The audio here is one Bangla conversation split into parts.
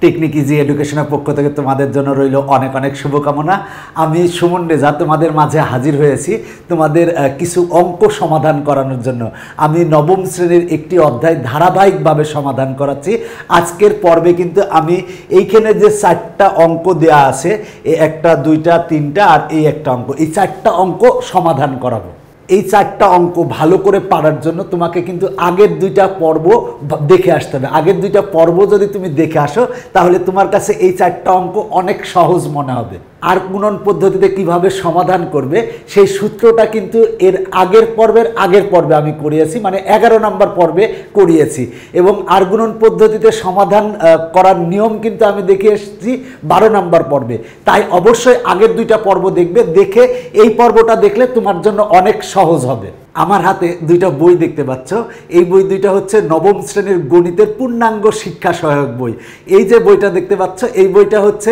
টেকনিক ইজি এডুকেশনের পক্ষ থেকে তোমাদের জন্য রইল অনেক অনেক শুভকামনা। আমি সুমন রেজা তোমাদের মাঝে হাজির হয়েছি তোমাদের কিছু অঙ্ক সমাধান করানোর জন্য। আমি নবম শ্রেণীর একটি অধ্যায় ধারাবাহিকভাবে সমাধান করাচ্ছি। আজকের পর্বে কিন্তু আমি এইখানে যে 4টা অঙ্ক দেয়া আছে, এই 1টা 2টা 3টা আর এই একটা অঙ্ক, এই 4টা অঙ্ক সমাধান করাবো। এই 4টা অঙ্ক ভালো করে পারার জন্য তোমাকে কিন্তু আগের 2টা পর্ব দেখে আসতে হবে। আগের 2টা পর্ব যদি তুমি দেখে আসো তাহলে তোমার কাছে এই 4টা অঙ্ক অনেক সহজ মনে হবে। আর গুণন পদ্ধতিতে কিভাবে সমাধান করবে সেই সূত্রটা কিন্তু এর আগের পর্বে আমি করিয়েছি, মানে 11 নম্বর পর্বে করিয়েছি। এবং আর গুণন পদ্ধতিতে সমাধান করার নিয়ম কিন্তু আমি দেখে এসেছি 12 নম্বর পর্বে। তাই অবশ্যই আগের 2টা পর্ব দেখবে, দেখে এই পর্বটা দেখলে তোমার জন্য অনেক সহজ হবে। আমার হাতে 2টা বই দেখতে পাচ্ছ। এই বই 2টা হচ্ছে নবম শ্রেণীর গণিতের পূর্ণাঙ্গ শিক্ষা সহায়ক বই। এই যে বইটা দেখতে পাচ্ছ, এই বইটা হচ্ছে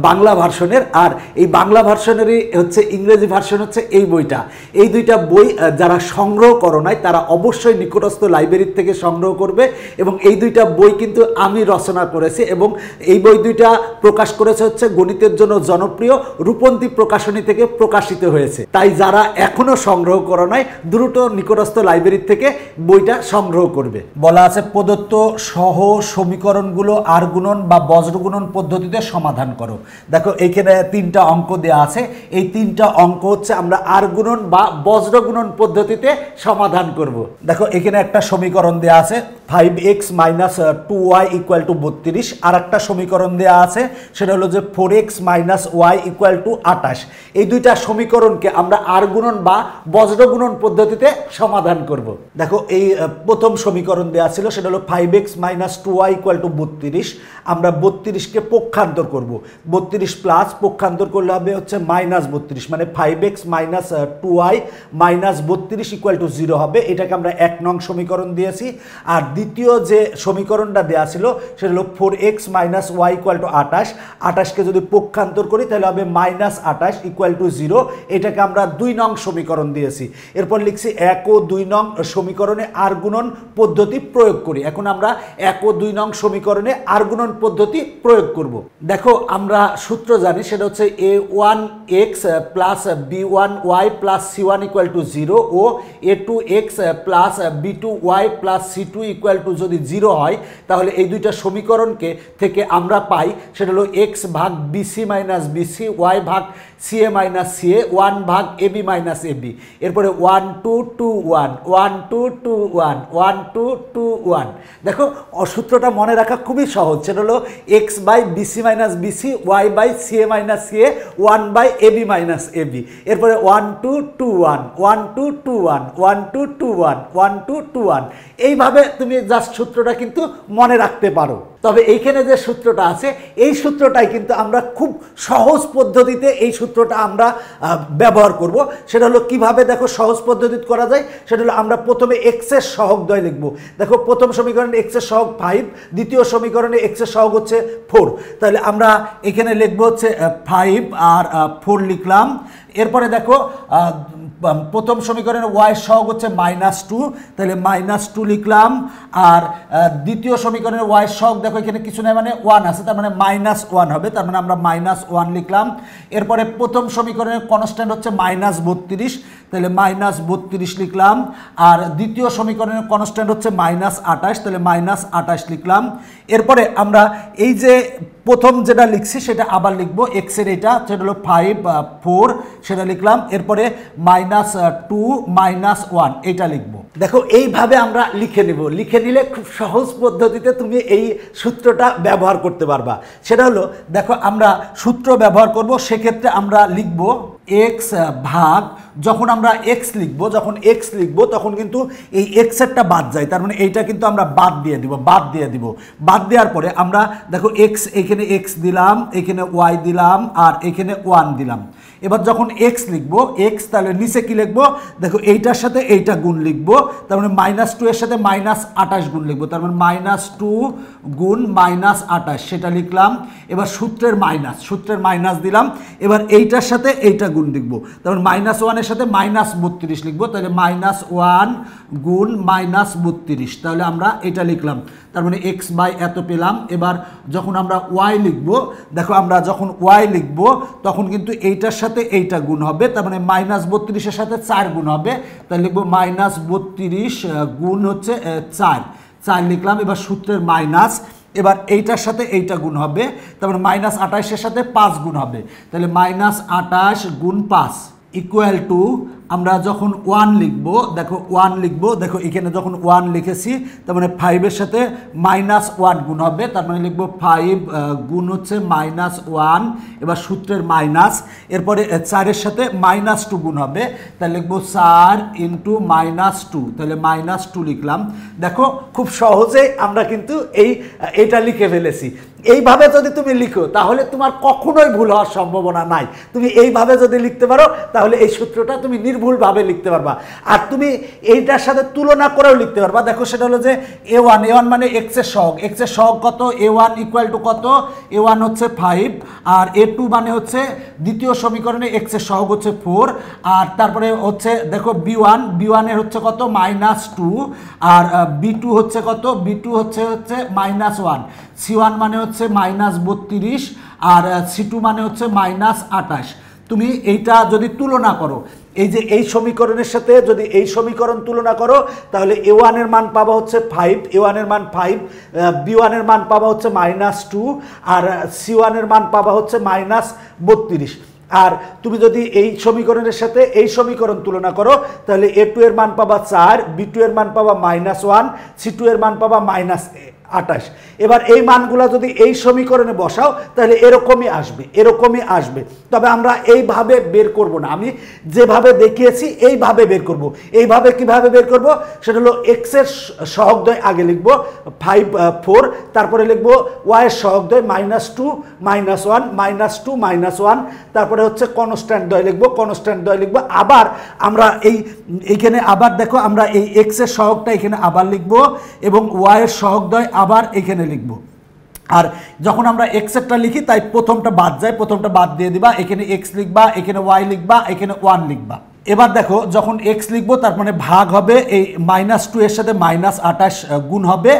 বাংলা ভার্সনের, আর এই বাংলা ভার্সনেরই হচ্ছে ইংরেজি ভার্সন হচ্ছে এই বইটা। এই 2টা বই যারা সংগ্রহ করো নাই তারা অবশ্যই নিকটস্থ লাইব্রেরির থেকে সংগ্রহ করবে। এবং এই 2টা বই কিন্তু আমি রচনা করেছি এবং এই বই 2টা প্রকাশ করেছে হচ্ছে গণিতের জন্য জনপ্রিয় রূপন্তী প্রকাশনী থেকে প্রকাশিত হয়েছে। তাই যারা এখনো সংগ্রহ করো নাই দ্রুত নিকটস্থ লাইব্রেরি থেকে বইটা সংগ্রহ করবে। বলা আছে প্রদত্ত সহ সমীকরণগুলো আর গুণন বা বজ্রগুণন পদ্ধতিতে সমাধান করো। দেখো এইখানে 3টা অঙ্ক দেওয়া আছে। এই 3টা অঙ্ক হচ্ছে আমরা আর গুণন বা বজ্রগুণন পদ্ধতিতে সমাধান করব। দেখো এখানে একটা সমীকরণ দেওয়া আছে 5x - 2y = 32। আর একটা সমীকরণ দেওয়া আছে সেটা হলো যে 4x - y = 28। এই 2টা সমীকরণকে আমরা আর গুণন বা বজ্রগুণন পদ্ধতিতে সমাধান করব। দেখো এই প্রথম সমীকরণ দেওয়া ছিল সেটা হলো 5x - 2y = 32। আমরা 32কে পক্ষান্তর করব। 32 প্লাস পক্ষান্তর করলে হবে হচ্ছে -32, মানে 5x - 2y - 32 = 0 হবে। এটাকে আমরা 1 নং সমীকরণ দিয়েছি। আর দ্বিতীয় যে সমীকরণটা দেওয়া ছিল সেটা হলো 4x - y = 28। 28কে যদি পক্ষান্তর করি তাহলে হবে -28 = 0। এটাকে আমরা 2 নং সমীকরণ দিয়েছি। এরপর লিখছি 1 ও 2 নং সমীকরণে আর গুণন পদ্ধতি প্রয়োগ করি। এখন আমরা 1 ও 2 নং সমীকরণে আর গুণন পদ্ধতি প্রয়োগ করব। দেখো আমরা সূত্র জানি সেটা হচ্ছে a1x + b1y + c1 = 0 ও a2x + b2y + c2 = যদি 0 হয় তাহলে এই 2টা সমীকরণকে থেকে আমরা পাই সেটা হলো x ভাগ bc - bc, y ভাগ ca - ca, 1 ভাগ ab - ab। এরপরে 1 2 2 1 1 2 2 1 1 2 2 1। দেখো সূত্রটা মনে রাখা খুবই সহজ। সেটা হলো x by bc - bc, y by ca - ca, 1 by ab - ab। এরপরে 1 2 2 1 1 2 2 1 1 2 2 1 1 2 2 1। এইভাবে তুমি জাস্ট সূত্রটা কিন্তু মনে রাখতে পারো। তবে এইখানে যে সূত্রটা আছে এই সূত্রটাই কিন্তু আমরা খুব সহজ পদ্ধতিতে এই সূত্রটা আমরা ব্যবহার করব। সেটা হলো কিভাবে, দেখো সহজ পদ্ধতিতে করা যায়। সেটা হলো আমরা প্রথমে x এর সহগদ্বয় লিখব। দেখো প্রথম সমীকরণে x এর সহগ 5, দ্বিতীয় সমীকরণে x এর সহগ হচ্ছে 4। তাহলে আমরা এখানে লিখব হচ্ছে 5 আর 4 লিখলাম। এরপরে দেখো প্রথম সমীকরণে y সহগ হচ্ছে -2, তাহলে -2 লিখলাম। আর দ্বিতীয় সমীকরণের y সহগ দেখো এখানে কিছু নাই, মানে 1 আছে, তার মানে -1 হবে, তার মানে আমরা -1 লিখলাম। এরপরে প্রথম সমীকরণের কনস্ট্যান্ট হচ্ছে -32, তাহলে -32 লিখলাম। আর দ্বিতীয় সমীকরণের কনস্ট্যান্ট হচ্ছে -28, তাহলে -28 লিখলাম। এরপরে আমরা এই যে প্রথম যেটা লিখছি সেটা আবার লিখবো, x এর এটা সেটা হলো 5 4 সেটা লিখলাম। এরপরে -2 -1 এটা লিখবো। দেখো এইভাবে আমরা লিখে নিব। লিখে নিলে খুব সহজ পদ্ধতিতে তুমি এই সূত্রটা ব্যবহার করতে পারবা। সেটা হলো দেখো আমরা সূত্র ব্যবহার করব, সেক্ষেত্রে আমরা লিখব x ভাগ, যখন আমরা x লিখব তখন কিন্তু এই x এরটা বাদ যায়, তার মানে এইটা কিন্তু আমরা বাদ দিয়ে দিব। বাদ দেওয়ার পরে আমরা দেখো x, এখানে x দিলাম, এখানে y দিলাম, আর এখানে 1 দিলাম। এবার যখন x লিখব, x তাহলে নিচে কি লিখব, দেখো এইটার সাথে এইটা গুণ লিখব, তার মানে -2 এর সাথে -28 গুণ লিখব, তার মানে -2 গুণ -28 সেটা লিখলাম। এবার সূত্রের মাইনাস দিলাম। এবার এইটার সাথে এইটা গুণ লিখবো, তারপর -1 এর সাথে -32 লিখবো, তাহলে -1 গুণ -32, তাহলে আমরা এটা লিখলাম, তার মানে x বাই এত পেলাম। এবার যখন আমরা y লিখবো, দেখো আমরা যখন y লিখবো তখন কিন্তু এইটার সাথে এইটা গুণ হবে, তার মানে -32-এর সাথে 4 গুণ হবে, তাহলে লিখবো -32 গুণ হচ্ছে 4 লিখলাম। এবার সূত্রের মাইনাস, এবার এইটার সাথে এইটা গুণ হবে, তারপরে -28-এর সাথে 5 গুণ হবে, তাহলে -28 গুণ 5 ইকুয়াল টু আমরা যখন 1 লিখবো, দেখো 1 লিখবো, দেখো এখানে যখন 1 লিখেছি তার মানে 5-এর সাথে -1 গুণ হবে, তার মানে লিখবো 5 গুণ হচ্ছে -1, এবার সূত্রের মাইনাস, এরপরে 4-এর সাথে -2 গুণ হবে, তাহলে লিখবো 4 ইন্টু -2, তাহলে -2 লিখলাম। দেখো খুব সহজেই আমরা কিন্তু এইটা লিখে ফেলেছি। এইভাবে যদি তুমি লিখো তাহলে তোমার কখনোই ভুল হওয়ার সম্ভাবনা নাই। তুমি এইভাবে যদি লিখতে পারো তাহলে এই সূত্রটা তুমি নির্ভুলভাবে লিখতে পারবা। আর তুমি এইটার সাথে তুলনা করেও লিখতে পারবা। দেখো সেটা হলো যে a1 মানে x এর সহগ, x এর সহগ কত, a1 ইকুয়াল টু কত, a1 হচ্ছে 5, আর a2 মানে হচ্ছে দ্বিতীয় সমীকরণে x এর সহগ হচ্ছে 4, আর তারপরে হচ্ছে দেখো b1 এর হচ্ছে কত -2, আর b2 হচ্ছে কত, b2 হচ্ছে -1, c1 মানে হচ্ছে -32, আর c2 মানে হচ্ছে -28। তুমি এইটা যদি তুলনা করো, এই যে এই সমীকরণের সাথে যদি এই সমীকরণ তুলনা করো তাহলে a1 এর মান পাবা হচ্ছে 5, a1 এর মান 5, b1 এর মান পাবা হচ্ছে -2, আর c1 এর মান পাবা হচ্ছে -32। আর তুমি যদি এই সমীকরণের সাথে এই সমীকরণ তুলনা করো তাহলে a2 এর মান পাবা 4, b2 এর মান পাবা -1, c2 এর মান পাবা -28। এবার এই মানগুলো যদি এই সমীকরণে বসাও তাহলে এরকমই আসবে। তবে আমরা এইভাবে বের করব না, আমি যেভাবে দেখিয়েছি এইভাবে বের করব। এইভাবে কিভাবে বের করব সেটা হলো x এর সহগদ্বয় আগে লিখব 5 4, তারপরে লিখব y এর সহগদ্বয় -2 -1 -2 -1, তারপরে হচ্ছে কনস্ট্যান্ট দ্বয় লিখব। আবার আমরা এইখানে আবার দেখো আমরা এই x এর সহগটা এখানে আবার লিখব এবং y এর সহগদ্বয় আবার এখানে লিখব। আর যখন আমরা x এরটা লিখি তাই প্রথমটা বাদ দিয়ে দিবা, এখানে x লিখবা, এখানে y লিখবা, এখানে 1 লিখবা। এবার দেখো যখন x লিখবো তার মানে ভাগ হবে এই -2 এর সাথে -28 গুণ হবে,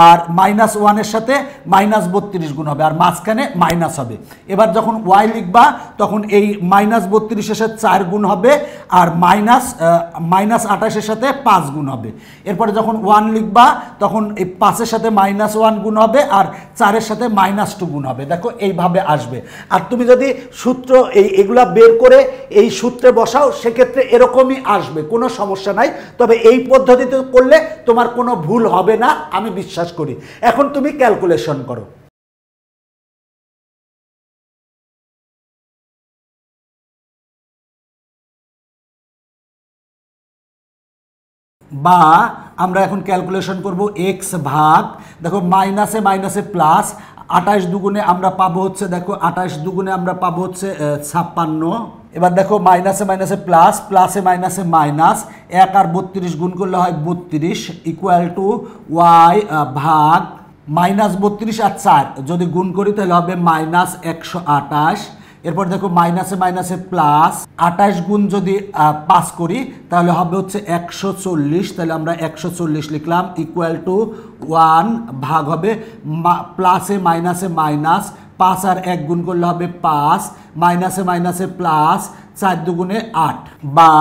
আর -1 এর সাথে -32 গুণ হবে, আর মাঝখানে মাইনাস হবে। এবার যখন y লিখবা তখন এই -32 এর সাথে 4 গুণ হবে, আর -28 এর সাথে 5 গুণ হবে। এরপরে যখন 1 লিখবা তখন এই 5 এর সাথে -1 গুণ হবে, আর 4 এর সাথে -2 গুণ হবে। দেখো এইভাবে আসবে। আর তুমি যদি সূত্র এগুলা বের করে এই সূত্রে বসাও সেক্ষেত্রে এরকমই আসবে, কোনো সমস্যা নাই। তবে এই পদ্ধতিতে করলে তোমার কোনো ভুল হবে না, আমি বিশ্বাস করি। এখন তুমি ক্যালকুলেশন করো। বা আমরা এখন ক্যালকুলেশন করব x ভাগ, দেখো মাইনাসে মাইনাসে প্লাস, 28 দুগুণে আমরা পাবো হচ্ছে, দেখো 28 দুগুণে আমরা পাবো হচ্ছে 56। এবার দেখো মাইনাসে মাইনাসে প্লাস, প্লাসে মাইনাসে মাইনাস, 1 আর 32 গুণ করলে হয় 32 ইকুয়াল টু y ভাগ -32 আর 4 যদি গুণ করি তাহলে হবে -128। এরপর দেখো মাইনাসে মাইনাসে প্লাস, 28 গুণ যদি 5 করি তাহলে হবে হচ্ছে 140, তাহলে আমরা 140 লিখলাম ইকুয়াল টু 1 ভাগ হবে প্লাসে মাইনাসে মাইনাস, 5 আর 1 গুণ করলে হবে 5, মাইনাসে মাইনাসে প্লাস, 4 দুগুণে 8। বা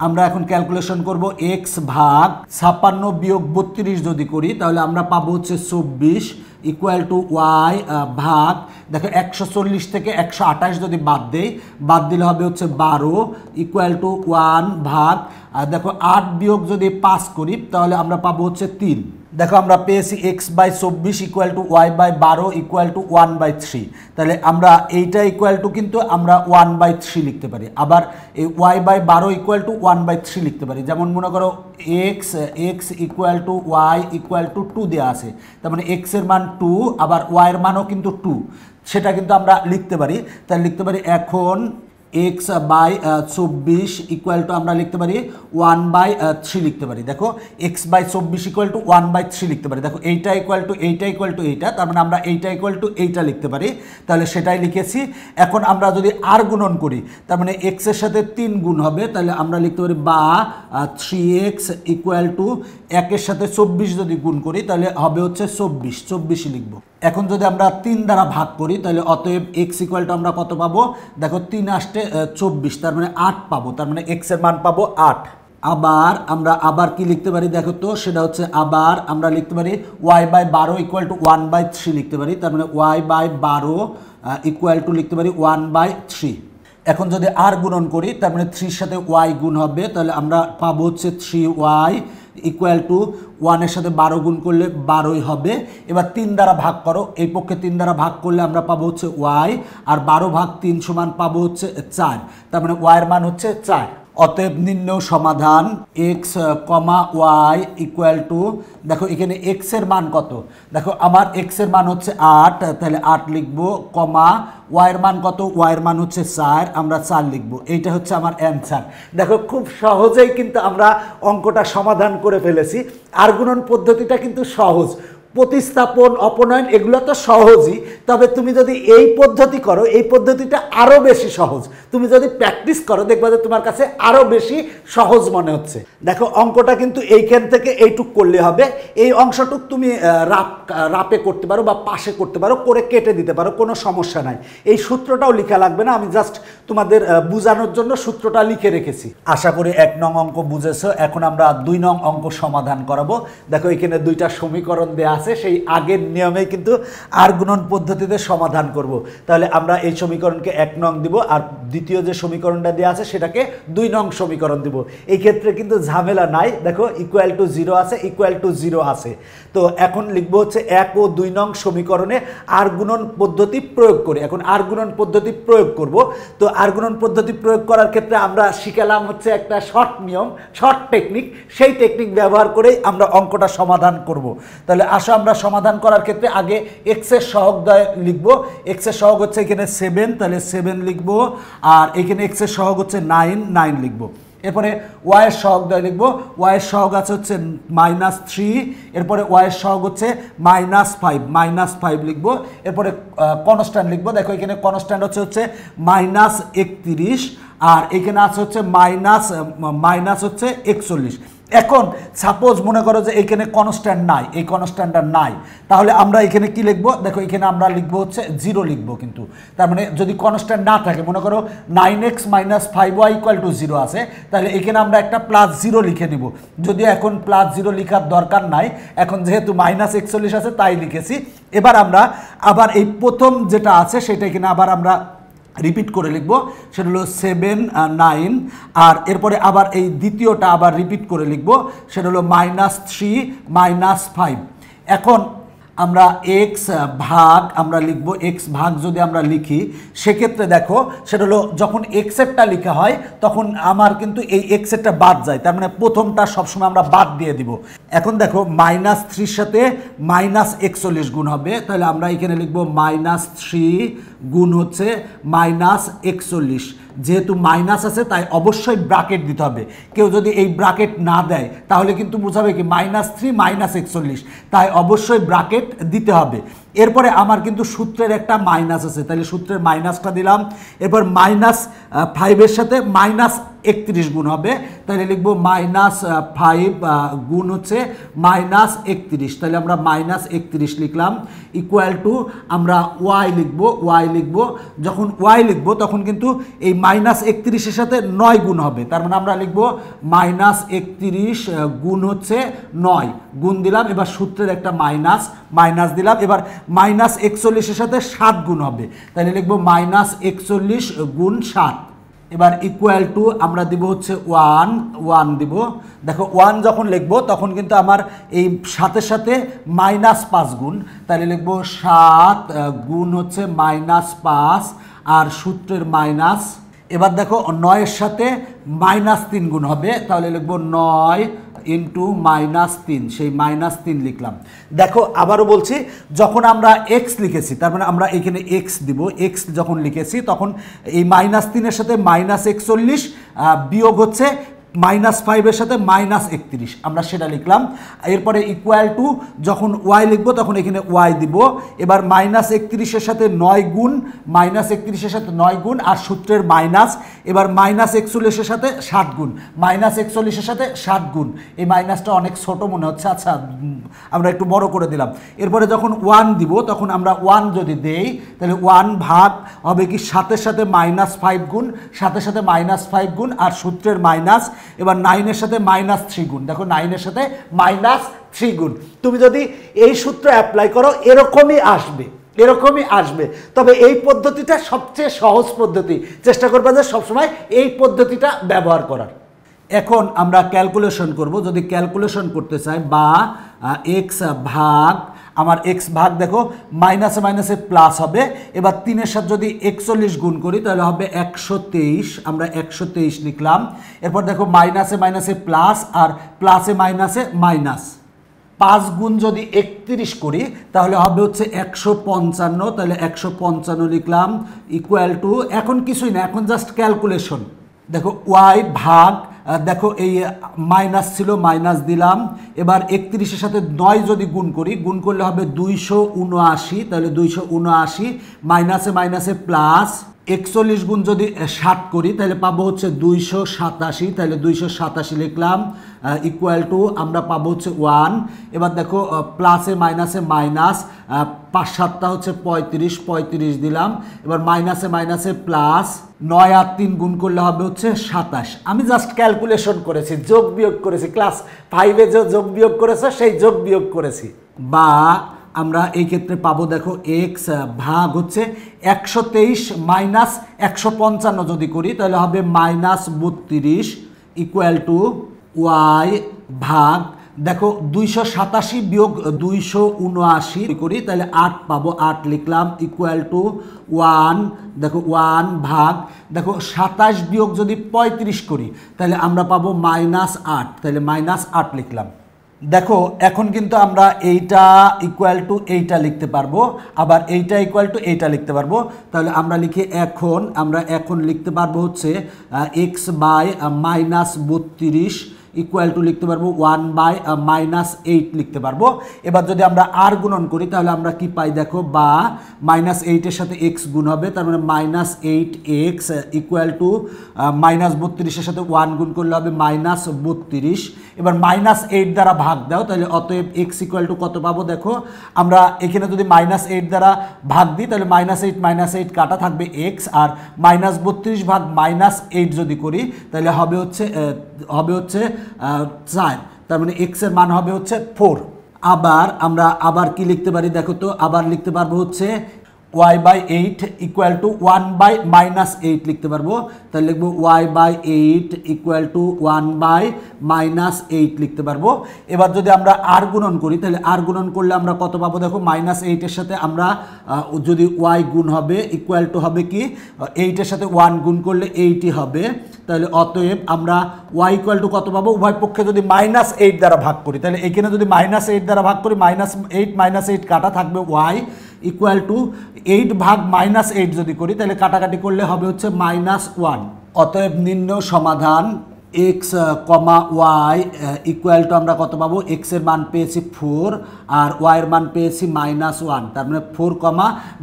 আমরা এখন ক্যালকুলেশন করব x ভাগ 56 বিয়োগ 32 যদি করি তাহলে আমরা পাবো হচ্ছে 24 ইকুয়াল টু y ভাগ, দেখো 140 থেকে 128 যদি বাদ দিলে হবে হচ্ছে 12 ইকুয়াল টু 1 ভাগ, দেখো 8 বিয়োগ যদি 5 করি তাহলে আমরা পাবো হচ্ছে 3। দেখো আমরা পেয়েছি x/24 equal to y/12 equal to 1/3। তাহলে আমরা এইটা ইকুয়াল টু কিন্তু আমরা 1/3 লিখতে পারি, আবার এই y/12 ইকুয়াল টু 1/3 লিখতে পারি। যেমন মনে করো x equal to y equal to 2 দেওয়া আছে, তার মানে x এর মান 2, আবার y এর মানও কিন্তু 2, সেটা কিন্তু আমরা লিখতে পারি। তাহলে লিখতে পারি এখন এক্স বাই 24 ইকুয়াল টু আমরা লিখতে পারি 1/3 লিখতে পারি। দেখো এক্স বাই 24 ইকুয়াল টু 1/3 লিখতে পারি। দেখো এইটা ইকুয়াল টু এইটা ইকুয়াল টু এইটা, তার মানে আমরা এইটা ইকুয়াল টু এইটা লিখতে পারি, তাহলে সেটাই লিখেছি। এখন আমরা যদি আর গুণন করি, তার মানে এক্সের সাথে 3 গুণ হবে, তাহলে আমরা লিখতে পারি বা 3x ইকুয়াল টু 1-এর সাথে 24 যদি গুণ করি তাহলে হবে হচ্ছে 24 লিখব। এখন যদি আমরা 3 দ্বারা ভাগ করি তাহলে অতএব x ইকুয়াল টু আমরা কত পাবো, দেখো 3 আসতে 24, তার মানে 8 পাবো, তার মানে x এর মান পাবো 8। আবার আমরা আবার কি লিখতে পারি দেখো তো, সেটা হচ্ছে আবার আমরা লিখতে পারি y/12 ইকুয়াল টু 1/3 লিখতে পারি, তার মানে y/12 ইকুয়াল টু লিখতে পারি 1/3। এখন যদি আর গুণন করি তার মানে 3 সাথে y গুণ হবে, তাহলে আমরা পাবো হচ্ছে 3y ইকুয়াল টু 1-এর সাথে 12 গুণ করলে 12ই হবে। এবার 3 দ্বারা ভাগ করো, এই পক্ষে 3 দ্বারা ভাগ করলে আমরা পাবো হচ্ছে y, আর 12 ভাগ 3 সমান পাবো হচ্ছে 4, তার মানে y এর মান হচ্ছে 4। অতএব নির্ণয় সমাধান x, y ইকুয়াল টু, দেখো এখানে x এর মান কত, দেখো আমার x এর মান হচ্ছে 8, তাহলে 8 লিখবো, কমা y এর মান কত, y এর মান হচ্ছে 4, আমরা 4 লিখবো। এইটা হচ্ছে আমার অ্যান্সার। দেখো খুব সহজেই কিন্তু আমরা অঙ্কটা সমাধান করে ফেলেছি। আর গুণন পদ্ধতিটা কিন্তু সহজ, প্রতিস্থাপন, অপনয়ন এগুলো তো সহজই, তবে তুমি যদি এই পদ্ধতি করো, এই পদ্ধতিটা আরও বেশি সহজ। তুমি যদি প্র্যাকটিস করো দেখবা যে তোমার কাছে আরও বেশি সহজ মনে হচ্ছে। দেখো অঙ্কটা কিন্তু এইখান থেকে এইটুক করলে হবে, এই অংশটুক তুমি রাপে করতে পারো বা পাশে করতে পারো, করে কেটে দিতে পারো, কোনো সমস্যা নাই। এই সূত্রটাও লেখা লাগবে না, আমি জাস্ট তোমাদের বোঝানোর জন্য সূত্রটা লিখে রেখেছি। আশা করি 1 নং অঙ্ক বুঝেছো। এখন আমরা 2 নং অঙ্ক সমাধান করাবো। দেখো এখানে 2টা সমীকরণ দেয়া আছে, সেই আগের নিয়মে কিন্তু আর গুণন পদ্ধতিতে সমাধান করব। তাহলে আমরা এই সমীকরণকে 1 নং দিব, আর দ্বিতীয় যে সমীকরণটা দেওয়া আছে সেটাকে 2 নং সমীকরণ দিব। এই ক্ষেত্রে কিন্তু ঝামেলা নাই, দেখো ইকুয়াল টু 0 আছে, ইকুয়াল টু 0 আছে। তো এখন লিখবো হচ্ছে 1 ও 2 নং সমীকরণে আর গুণন পদ্ধতি প্রয়োগ করে। এখন আর গুণন পদ্ধতি প্রয়োগ করব। তো আর গুণন পদ্ধতি প্রয়োগ করার ক্ষেত্রে আমরা শিখালাম হচ্ছে একটা শর্ট নিয়ম, শর্ট টেকনিক, সেই টেকনিক ব্যবহার করেই আমরা অঙ্কটা সমাধান করব। তাহলে আসো আমরা সমাধান করার ক্ষেত্রে আগে এক্স এর সহগদ্বয় লিখব। এক্স এর সহগ হচ্ছে এখানে 7, তাহলে 7 লিখব, আর এখানে এক্স এর সহগ হচ্ছে 9 লিখব। এরপরে ওয়াই এর সহগদ্বয় লিখব। ওয়াই এর সহগ আছে হচ্ছে -3, এরপরে ওয়াই এর সহগ হচ্ছে -5 লিখব। এরপরে কনস্ট্যান্ট লিখব। দেখো এখানে কনস্ট্যান্ট হচ্ছে -31, আর এখানে আছে হচ্ছে -41। এখন সাপোজ মনে করো যে এখানে কনস্ট্যান্ট নাই, এই কনস্ট্যান্টটা নাই, তাহলে আমরা এখানে কি লিখব, দেখো এখানে আমরা লিখব হচ্ছে 0 লিখব। কিন্তু তার মানে যদি কনস্ট্যান্ট না থাকে, মনে করো 9x - 5y = 0 আছে, তাহলে এখানে আমরা একটা +0 লিখে নিব। যদিও এখন +0 লেখার দরকার নাই, এখন যেহেতু -41 আছে তাই লিখেছি। এবার আমরা আবার এই প্রথম যেটা আছে সেটা এখানে আবার আমরা রিপিট করে লিখব, সেটা হলো 7 9, আর এরপরে আবার এই দ্বিতীয়টা আবার রিপিট করে লিখব, সেটা হলো -3 -5। এখন আমরা এক্স ভাগ আমরা লিখব, এক্স ভাগ যদি আমরা লিখি সেক্ষেত্রে দেখো সেটা হলো যখন এক্সেরটা লেখা হয় তখন আমার কিন্তু এই এক্সেরটা বাদ যায়, তার মানে প্রথমটা সবসময় আমরা বাদ দিয়ে দিব। এখন দেখো -3 সাথে -41 গুণ হবে, তাহলে আমরা এখানে লিখব -3 গুণ হচ্ছে -41। যেহেতু মাইনাস আছে তাই অবশ্যই ব্র্যাকেট দিতে হবে। কেউ যদি এই ব্র্যাকেট না দেয় তাহলে কিন্তু বোঝাবে কি -3 -41, তাই অবশ্যই ব্র্যাকেট দিতে হবে। এরপরে আমার কিন্তু সূত্রের একটা মাইনাস আছে, তাহলে সূত্রের মাইনাসটা দিলাম। এরপর -5 সাথে -31 গুণ হবে, তাহলে লিখবো -5 গুণ হচ্ছে -31, তাহলে আমরা -31 লিখলাম, ইকুয়াল টু আমরা ওয়াই লিখবো। যখন ওয়াই লিখবো তখন কিন্তু এই -31 সাথে 9 গুণ হবে, তার মানে আমরা লিখবো -31 গুণ হচ্ছে 9, গুণ দিলাম। এবার সূত্রের একটা মাইনাস দিলাম। এবার -41 সাথে 7 গুণ হবে, তাহলে লিখবো -41 গুণ 7। এবার ইকুয়াল টু আমরা দিব হচ্ছে 1 দিব। দেখো 1 যখন লিখবো তখন কিন্তু আমার এই সাথে সাথে -5 গুণ, তাহলে লিখবো 7 গুণ হচ্ছে -5 আর সূত্রের মাইনাস। এবার দেখো 9 এর সাথে -3 গুণ হবে, তাহলে লিখবো 9 ইন্টু -3, সেই -3 লিখলাম। দেখো আবারও বলছি, যখন আমরা এক্স লিখেছি তার মানে আমরা এখানে এক্স দিব, এক্স যখন লিখেছি তখন এই -3-এর সাথে -41 বিয়োগ হচ্ছে -5-এর সাথে -31, আমরা সেটা লিখলাম। এরপরে ইকুয়াল টু যখন ওয়াই লিখবো তখন এখানে ওয়াই দিব। এবার -31-এর সাথে 9 গুণ, -31-এর সাথে 9 গুণ আর সূত্রের মাইনাস। এবার -41-এর সাথে 60 গুণ, -41-এর সাথে 60 গুণ। এই মাইনাসটা অনেক ছোট মনে হচ্ছে, আচ্ছা আমরা একটু বড় করে দিলাম। এরপরে যখন 1 দিব তখন আমরা 1 যদি দেই তাহলে 1 ভাগ হবে কি 7-এর সাথে -5 গুণ, 7-এর সাথে -5 গুণ আর সূত্রের মাইনাস। এবার 9-এর সাথে -3 গুণ, দেখো 9-এর সাথে -3 গুণ। তুমি যদি এই সূত্র অ্যাপ্লাই করো এরকমই আসবে, এরকমই আসবে। তবে এই পদ্ধতিটা সবচেয়ে সহজ পদ্ধতি, চেষ্টা করবে যে সবসময় এই পদ্ধতিটা ব্যবহার করার। এখন আমরা ক্যালকুলেশন করব। যদি ক্যালকুলেশন করতে চাই বা এক্স ভাগ, আমার এক্স ভাগ দেখো মাইনাসে মাইনাসে প্লাস হবে। এবার 3-এর সাথে যদি 41 গুণ করি তাহলে হবে 123, আমরা 123 লিখলাম। এরপর দেখো মাইনাসে মাইনাসে প্লাস আর প্লাসে মাইনাসে মাইনাস। 5 গুণ যদি 31 করি তাহলে হবে হচ্ছে 155, তাহলে 155 লিখলাম ইকুয়াল টু, এখন কিছুই না, এখন জাস্ট ক্যালকুলেশন। দেখো ওয়াই ভাগ, দেখো এই মাইনাস ছিল মাইনাস দিলাম। এবার 31-এর সাথে 9 যদি গুণ করি, গুণ করলে হবে 279, তাহলে 279 মাইনাসে মাইনাসে প্লাস। 41 গুণ যদি 60 করি তাহলে পাবো হচ্ছে 287, তাহলে 287 লিখলাম ইকুয়াল টু, আমরা পাবো হচ্ছে 1। এবার দেখো প্লাসে মাইনাসে মাইনাস, 5-7 হচ্ছে 35 দিলাম। এবার মাইনাসে মাইনাসে প্লাস, 9 আর 3 গুণ করলে হবে হচ্ছে 27। আমি জাস্ট ক্যালকুলেশন করেছি, যোগ বিয়োগ করেছি, ক্লাস 5-এ যে যোগ বিয়োগ করেছে সেই যোগ বিয়োগ করেছি। বা আমরা এই ক্ষেত্রে পাবো দেখো এক্স ভাগ হচ্ছে 123 মাইনাস 155 যদি করি তাহলে হবে -32 ইকুয়াল টু ওয়াই ভাগ, দেখো 287 বিয়োগ 279 করি তাহলে 8 পাবো, 8 লিখলাম ইকুয়াল টু 1। দেখো 1 ভাগ, দেখো 27 বিয়োগ যদি 35 করি তাহলে আমরা পাবো -8, তাহলে -8 লিখলাম। দেখো এখন কিন্তু আমরা এইটা ইকুয়াল টু এইটা লিখতে পারবো, আবার এইটা ইকুয়াল টু এইটা লিখতে পারবো। তাহলে আমরা লিখি আমরা এখন লিখতে পারবো হচ্ছে এক্স বাই -32 ইকুয়াল টু লিখতে পারবো 1 বাই -8 লিখতে পারবো। এবার যদি আমরা আর গুণন করি তাহলে আমরা কি পাই দেখো, বা -8-এর সাথে এক্স গুণ হবে, তার মানে -8x ইকুয়াল টু -32-এর সাথে 1 গুণ করলে হবে -32। এবার -8 দ্বারা ভাগ দাও, তাহলে অতএব x ইকুয়াল টু কত পাবো দেখো, আমরা এখানে যদি -8 দ্বারা ভাগ দিই তাহলে -8 কাটা থাকবে x, আর -32 ভাগ -8 যদি করি তাহলে হবে হচ্ছে 4, তার মানে x এর মান হবে হচ্ছে 4। আবার আমরা কি লিখতে পারি দেখো তো, আবার লিখতে পারবো হচ্ছে y/8 ইকুয়াল টু 1 বাই -8 লিখতে পারবো। তাহলে লিখবো y/8 ইকুয়াল টু 1 বাই -8 লিখতে পারবো। এবার যদি আমরা আর গুণন করি তাহলে আর গুণন করলে আমরা কত পাবো দেখো, -8-এর সাথে আমরা যদি y গুণ হবে ইকুয়াল টু হবে কি 8-এর সাথে 1 গুণ করলে 8ই হবে। তাহলে অতএব আমরা y ইকুয়াল টু কত পাবো, উভয় পক্ষে যদি -8 দ্বারা ভাগ করি তাহলে এখানে যদি -8 দ্বারা ভাগ করি -8 কাটা থাকবে y ইকুয়াল টু 8 ভাগ -8 যদি করি তাহলে কাটাকাটি করলে হবে হচ্ছে -1। অতএব নির্ণয় সমাধান x comma y equal to আমরা কত পাবো, এক্স এর মান পেয়েছি 4 আর ওয়াই এর মান পেয়েছি -1, তার মানে 4,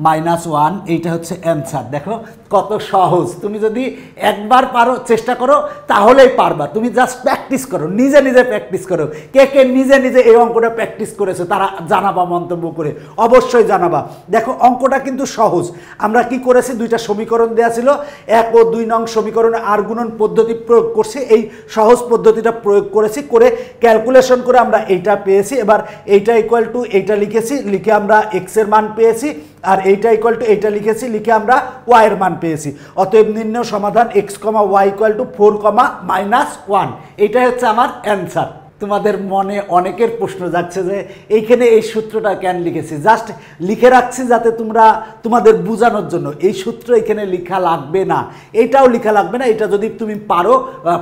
-1 এইটা হচ্ছে অ্যান্সার। দেখো কত সহজ, তুমি যদি একবার পারো চেষ্টা করো তাহলেই পারবা। তুমি জাস্ট প্র্যাকটিস করো, নিজে নিজে প্র্যাকটিস করো। কে কে নিজে নিজে এই অঙ্কটা প্র্যাকটিস করেছে তারা জানাবা, মন্তব্য করে অবশ্যই জানাবা। দেখো অঙ্কটা কিন্তু সহজ। আমরা কি করেছি, দুইটা সমীকরণ দেওয়া ছিল, 1 ও 2 নং সমীকরণে আর গুণন পদ্ধতি প্রয়োগ করছি, এই সহজ পদ্ধতিটা প্রয়োগ করেছি, করে ক্যালকুলেশন করে আমরা এইটা পেয়েছি। এবার এইটা ইকুয়াল টু এইটা লিখেছি, লিখে আমরা এক্স এর মান পেয়েছি, আর এইটা ইকুয়াল টু এইটা লিখেছি, লিখে আমরা ওয়াই এর মান পেয়েছি। অতএব নির্ণয় সমাধান x comma y equal to 4, -1, এইটাই হচ্ছে আমার অ্যান্সার। তোমাদের মনে অনেকের প্রশ্ন যাচ্ছে যে এইখানে এই সূত্রটা কেন লিখেছি, জাস্ট লিখে রাখছি যাতে তোমরা তোমাদের বোঝানোর জন্য। এই সূত্র এখানে লেখা লাগবে না, এইটাও লেখা লাগবে না, এটা যদি তুমি পারো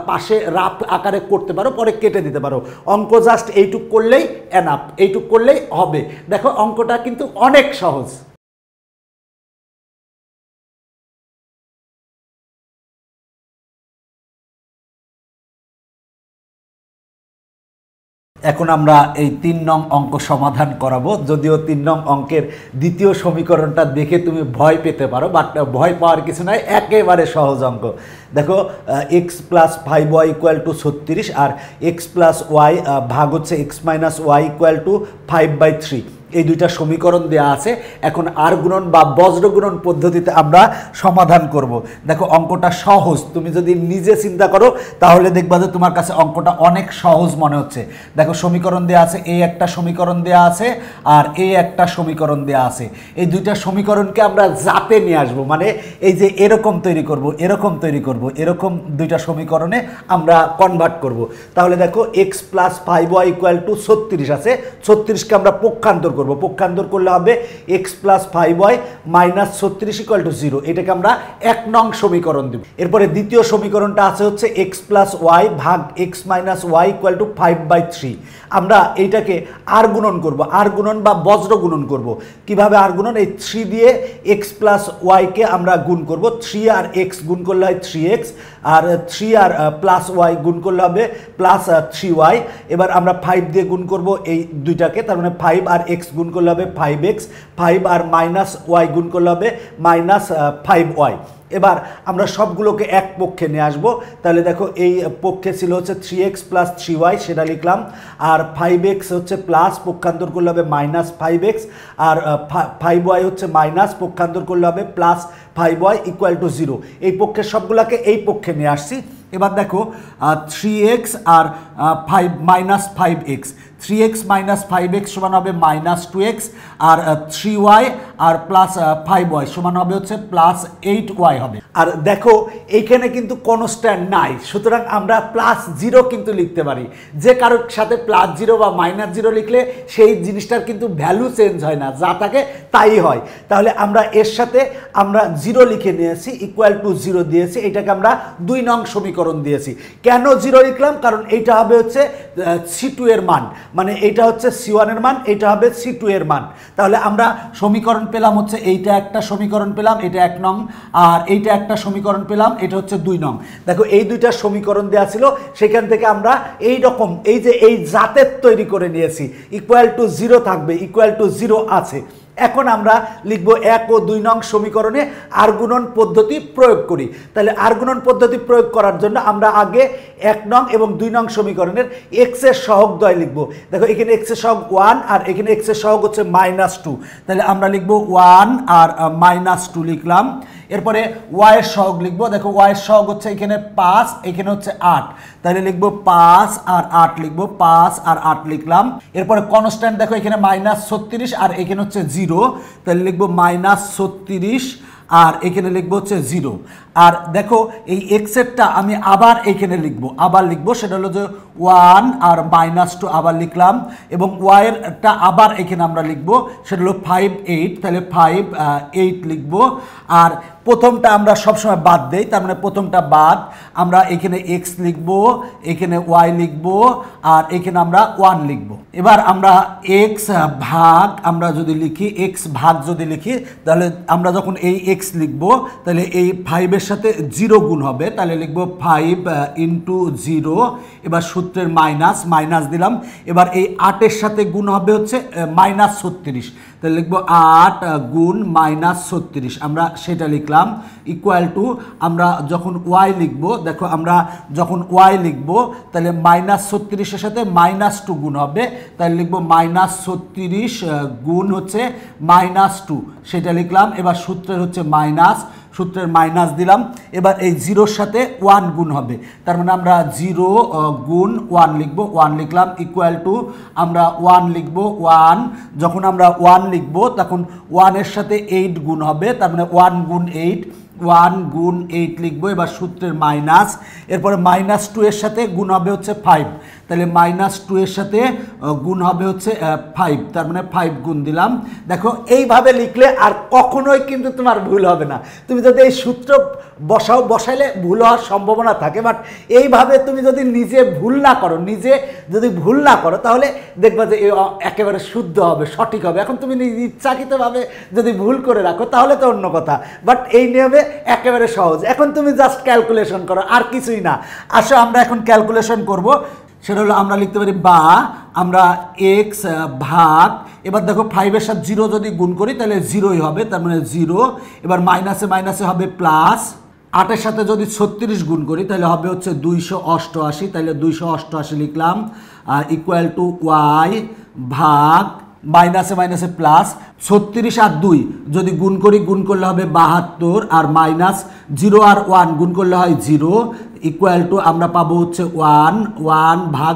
পাশে রাফ আকারে করতে পারো, পরে কেটে দিতে পারো। অঙ্ক জাস্ট এইটুক করলেই এনাফ, এইটুক করলেই হবে। দেখো অঙ্কটা কিন্তু অনেক সহজ। এখন আমরা এই 3 নং অঙ্ক সমাধান করাবো। যদিও 3 নং অঙ্কের দ্বিতীয় সমীকরণটা দেখে তুমি ভয় পেতে পারো, বাট ভয় পাওয়ার কিছু নয়, একেবারে সহজ অঙ্ক। দেখো x plus 5y equal to 36 আর এক্স প্লাস ওয়াই ভাগ হচ্ছে x minus y equal to 5/3, এই দুইটা সমীকরণ দেওয়া আছে। এখন আর গুণন বা বজ্র গুণন পদ্ধতিতে আমরা সমাধান করব। দেখো অঙ্কটা সহজ, তুমি যদি নিজে চিন্তা করো তাহলে দেখবা যে তোমার কাছে অঙ্কটা অনেক সহজ মনে হচ্ছে। দেখো সমীকরণ দেওয়া আছে, এই একটা সমীকরণ দেওয়া আছে আর এই একটা সমীকরণ দেওয়া আছে। এই দুইটা সমীকরণকে আমরা জাতে নিয়ে আসবো, মানে এই যে এরকম তৈরি করব, এরকম তৈরি করব, এরকম দুইটা সমীকরণে আমরা কনভার্ট করব। তাহলে দেখো x plus 5y equal to 36 আছে, 36কে আমরা পক্ষান্তর করব। পক্ষান্তর করলে হবে x plus 5y minus 36 equal to 0, এটাকে আমরা 1 নং সমীকরণ দেব। এরপরে দ্বিতীয় সমীকরণটা আছে হচ্ছে x প্লাস ওয়াই ভাগ x minus y equal to 5/3। আমরা এইটাকে আর গুণন করব, আর গুণন বা বজ্র গুণন করব। কিভাবে আর গুণন? এই 3 দিয়ে x প্লাস ওয়াইকে আমরা গুণ করব। 3 আর x গুণ করলে হয় 3x, আর 3 আর প্লাস ওয়াই গুণ করলে হবে প্লাস 3y। এবার আমরা 5 দিয়ে গুণ করব এই দুইটাকে, তার মানে 5 আর x গুণ করলে হবে 5x, 5 আর মাইনাস ওয়াই গুণ করলে হবে মাইনাস 5y। এবার আমরা সবগুলোকে এক পক্ষে নিয়ে আসবো। তাহলে দেখো এই পক্ষে ছিল হচ্ছে 3x প্লাস 3y, সেটা লিখলাম। আর 5x হচ্ছে প্লাস, পক্ষান্তর করলে হবে মাইনাস 5x, আর 5y হচ্ছে মাইনাস, পক্ষান্তর করলে হবে প্লাস 5y ইকুয়াল টু 0। এই পক্ষের সবগুলোকে এই পক্ষে নিয়ে আসছি। এবার দেখো 3x আর 5 minus 5x, 3x minus 5x সমান হবে মাইনাস 2x, আর 3y আর প্লাস 5y সমান হবে হচ্ছে প্লাস 8y হবে। আর দেখো এইখানে কিন্তু কনস্ট্যান্ট নাই, সুতরাং আমরা প্লাস 0 কিন্তু লিখতে পারি। যে কারোর সাথে প্লাস 0 বা মাইনাস 0 লিখলে সেই জিনিসটার কিন্তু ভ্যালু চেঞ্জ হয় না, যা থাকে তাই হয়। তাহলে আমরা এর সাথে আমরা 0 লিখে নিয়েছি, ইকুয়াল টু 0 দিয়েছি, এটাকে আমরা 2 নং সমীকরণ দিয়েছি। কেন 0 লিখলাম? কারণ এইটা হবে হচ্ছে C2 এর মান, মানে এইটা হচ্ছে C1 এর মান, এইটা হবে C2 এর মান। তাহলে আমরা সমীকরণ পেলাম হচ্ছে এইটা একটা সমীকরণ পেলাম, এটা 1 নং, আর এইটা একটা সমীকরণ পেলাম, এটা হচ্ছে 2 নং। দেখো এই দুইটা সমীকরণ দেওয়া ছিল, সেখান থেকে আমরা এই রকম এই যে এই জাতের তৈরি করে নিয়েছি। ইকুয়াল টু 0 থাকবে, ইকুয়াল টু 0 আছে। এখন আমরা লিখব 1 ও 2 নং সমীকরণে আর গুণন পদ্ধতি প্রয়োগ করি। তাহলে আর গুণন পদ্ধতি প্রয়োগ করার জন্য আমরা আগে 1 নং এবং 2 নং সমীকরণের x এর সহগ দ্বয় লিখব। দেখো এখানে x এর সহগ 1 আর এখানে x এর সহগ হচ্ছে -2। তাহলে আমরা লিখব 1 আর -2 লিখলাম। এরপরে y এর সহগ লিখব। দেখো y এর সহগ হচ্ছে এখানে 5, এখানে হচ্ছে 8। তাহলে লিখব 5 আর 8 লিখব, 5 আর 8 লিখলাম। এরপরে কনস্ট্যান্ট দেখো এখানে -36 আর এখানে হচ্ছে 0, তাহলে লিখব -36 আর এখানে লিখবো হচ্ছে 0। আর দেখো এই এক্স এরটা আমি আবার এখানে লিখবো, আবার লিখবো, সেটা হলো যে 1 আর -2 আবার লিখলাম, এবং ওয়াই এরটা আবার এখানে আমরা লিখবো, সেটা হলো 5 8, তাহলে 5 8 লিখবো। আর প্রথমটা আমরা সবসময় বাদ দেই, তার মানে প্রথমটা বাদ, আমরা এখানে x লিখবো, এখানে y লিখবো, আর এখানে আমরা 1 লিখবো। এবার আমরা x ভাগ আমরা যদি লিখি, x ভাগ যদি লিখি, তাহলে আমরা যখন এই x লিখবো তাহলে এই 5 এর সাথে 0 গুণ হবে, তাহলে লিখবো 5 ইন্টু 0। এবার সূত্রের মাইনাস দিলাম। এবার এই 8 এর সাথে গুণ হবে হচ্ছে -36, তাহলে লিখবো 8 গুণ -36, আমরা সেটা লিখলাম। ইকুয়াল টু আমরা যখন y লিখবো, দেখো আমরা যখন y লিখবো তাহলে -36 এর সাথে -2 গুণ হবে, তাহলে লিখবো -36 গুণ হচ্ছে -2, সেটা লিখলাম। এবার সূত্রের হচ্ছে মাইনাস, সূত্রের মাইনাস দিলাম। এবার এই 0-র সাথে 1 গুণ হবে, তার মানে আমরা 0 গুণ 1 লিখবো, 1 লিখলাম। ইকুয়াল টু আমরা 1 লিখবো, 1 যখন আমরা 1 লিখবো তখন 1 এর সাথে 8 গুণ হবে, তার মানে 1 গুণ 8, 1 গুণ 8 লিখবো। এবার সূত্রের মাইনাস, এরপরে -2 এর সাথে গুণ হবে হচ্ছে 5, তাহলে -2 এর সাথে গুণ হবে হচ্ছে 5, তার মানে 5 গুণ দিলাম। দেখো এইভাবে লিখলে আর কখনোই কিন্তু তোমার ভুল হবে না। তুমি যদি এই সূত্র বসাইলে ভুল হওয়ার সম্ভাবনা থাকে, বাট এইভাবে তুমি যদি নিজে ভুল না করো তাহলে দেখবা যে একেবারে শুদ্ধ হবে, সঠিক হবে। এখন তুমি ইচ্ছাকৃতভাবে যদি ভুল করে রাখো তাহলে তো অন্য কথা, বাট এই নিয়মে একেবারে সহজ। এখন তুমি জাস্ট ক্যালকুলেশন করো, আর কিছুই না। আসো আমরা এখন ক্যালকুলেশন করব। সেটা হলো আমরা লিখতে পারি বা আমরা x ভাগ, এবার দেখো 5-এর সাথে 0 যদি গুণ করি তাহলে 0ই হবে, তার মানে 0। এবার মাইনাসে হবে প্লাস, 8-এর সাথে যদি 36 গুণ করি তাহলে হবে হচ্ছে 288, তাহলে 288 লিখলাম ইকুয়াল টু y ভাগ মাইনাসে প্লাস 36 আর 2 যদি গুণ করলে হবে 72, আর -0 আর 1 গুণ করলে হয় 0 ইকুয়াল টু আমরা পাবো হচ্ছে 1 ভাগ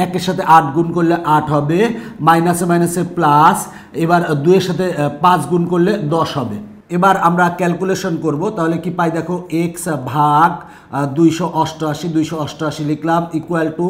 1-এর সাথে 8 গুণ করলে 8 হবে, মাইনাসে প্লাস, এবার 2-এর সাথে 5 গুণ করলে 10 হবে। এবার আমরা ক্যালকুলেশন করব, তাহলে কি পাই দেখো x ভাগ 288 লিখলাম ইকুয়াল টু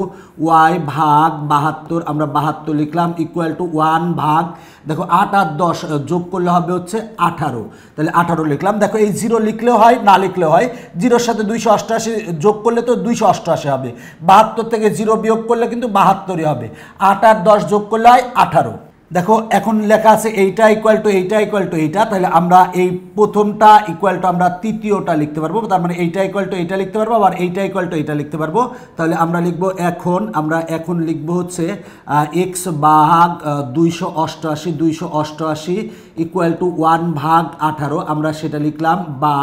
y ভাগ 72, আমরা 72 লিখলাম ইকুয়াল টু 1 ভাগ, দেখো 8 আর 10 যোগ করলে হবে হচ্ছে 18, তাহলে 18 লিখলাম। দেখো এই 0 লিখলেও হয় না লিখলেও হয়, 0-এর সাথে 288 যোগ করলে তো 288 হবে, 72 থেকে 0 বিয়োগ করলে কিন্তু 72ই হবে, 8 আর 10 যোগ করলে হয় 18। দেখো এখন লেখা আছে এইটা ইকুয়াল টু এইটা, তাহলে আমরা এই প্রথমটা ইকুয়াল টু আমরা তৃতীয়টা লিখতে পারবো, তার মানে এইটা ইকুয়াল টু এইটা লিখতে পারবো, আবার এইটা ইকুয়াল টু এইটা লিখতে পারবো। তাহলে আমরা এখন লিখবো হচ্ছে x ভাগ 288 ইকুয়াল টু 1 ভাগ 18, আমরা সেটা লিখলাম। বা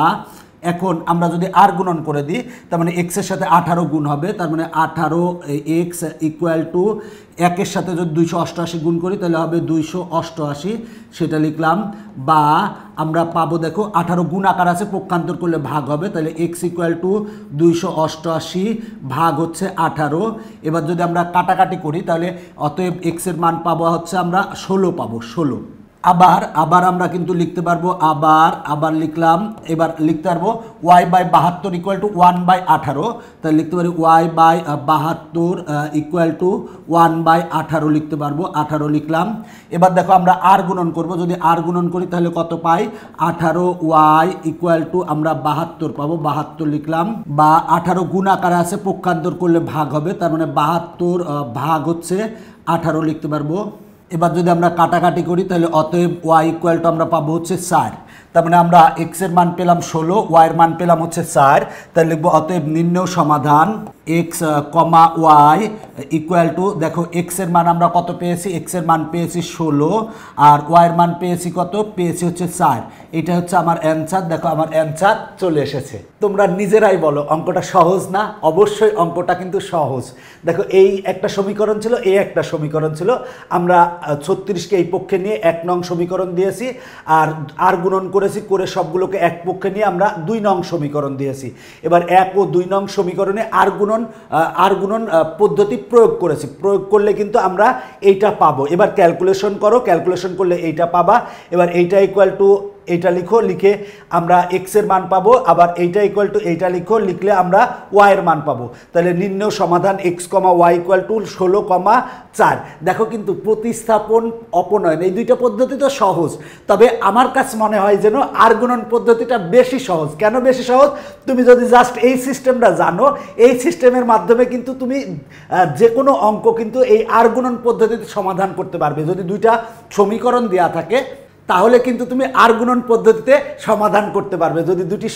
এখন আমরা যদি আর গুণন করে দিই তার মানে x এর সাথে 18 গুণ হবে, তার মানে 18x ইকুয়াল টু 1-এর সাথে যদি 288 গুণ করি তাহলে হবে 288, সেটা লিখলাম। বা আমরা পাবো দেখো 18 গুণ আকার আছে, পক্ষান্তর করলে ভাগ হবে, তাহলে x ইকুয়াল টু 288 ভাগ হচ্ছে 18। এবার যদি আমরা কাটাকাটি করি তাহলে অতএব x এর মান পাবো হচ্ছে আমরা 16 পাবো, 16। আবার আমরা কিন্তু লিখতে পারবো, আবার লিখলাম, এবার লিখতে পারবো y বাই 72 ইকুয়াল টু 1/18, তাহলে লিখতে পারি y বাই 72 ইকুয়াল টু 1/18 লিখতে পারবো, 18 লিখলাম। এবার দেখো আমরা আর গুণন করব, যদি আর গুণন করি তাহলে কত পাই, 18y ইকুয়াল টু আমরা 72 পাবো, 72 লিখলাম। বা 18 গুণ আকারে আছে, পক্ষান্তর করলে ভাগ হবে, তার মানে 72 ভাগ হচ্ছে 18 লিখতে পারবো। এবার যদি আমরা কাটাকাটি করি তাহলে অতএব y ইকুয়াল টু আমরা পাবো হচ্ছে 4, তার মানে আমরা x এর মান পেলাম 16, y এর মান পেলাম হচ্ছে 4, তাহলে লিখবো অতএব নির্ণয় সমাধান x, y ইকুয়াল টু, দেখো x এর মান আমরা কত পেয়েছি, x এর মান পেয়েছি 16, আর y এর মান পেয়েছি কত, পেয়েছি হচ্ছে 4। এটা হচ্ছে আমার অ্যান্সার। দেখো আমার অ্যান্সার চলে এসেছে। তোমরা নিজেরাই বলো অঙ্কটা সহজ না? অবশ্যই অঙ্কটা কিন্তু সহজ। দেখো এই একটা সমীকরণ ছিল, এই একটা সমীকরণ ছিল, আমরা 36কে এই পক্ষে নিয়ে 1 নং সমীকরণ দিয়েছি, আর গুণন করেছি, করে সবগুলোকে এক পক্ষে নিয়ে আমরা 2 নং সমীকরণ দিয়েছি। এবার 1 ও 2 নং সমীকরণে আর গুণন পদ্ধতি প্রয়োগ করেছি, প্রয়োগ করলে কিন্তু আমরা এইটা পাবো। এবার ক্যালকুলেশন করো, ক্যালকুলেশন করলে এইটা পাবা। এবার এইটা ইকুয়াল টু এইটা লিখো, লিখে আমরা x এর মান পাবো, আবার এইটা ইকুয়াল টু এইটা লিখো, লিখলে আমরা y এর মান পাবো। তাহলে নির্ণয় সমাধান x, y ইকুয়াল টু 16,4। দেখো কিন্তু প্রতিস্থাপন, অপনয়ন এই দুইটা পদ্ধতি তো সহজ, তবে আমার কাছে মনে হয় যেন আর গুণন পদ্ধতিটা বেশি সহজ। কেন বেশি সহজ? তুমি যদি জাস্ট এই সিস্টেমটা জানো, এই সিস্টেমের মাধ্যমে কিন্তু তুমি যে কোনো অঙ্ক কিন্তু এই আর গুণন পদ্ধতিতে সমাধান করতে পারবে। যদি দুইটা সমীকরণ দেওয়া থাকে তাহলে কিন্তু তুমি আর গুণন পদ্ধতিতে সমাধান করতে পারবে। যদি দুটি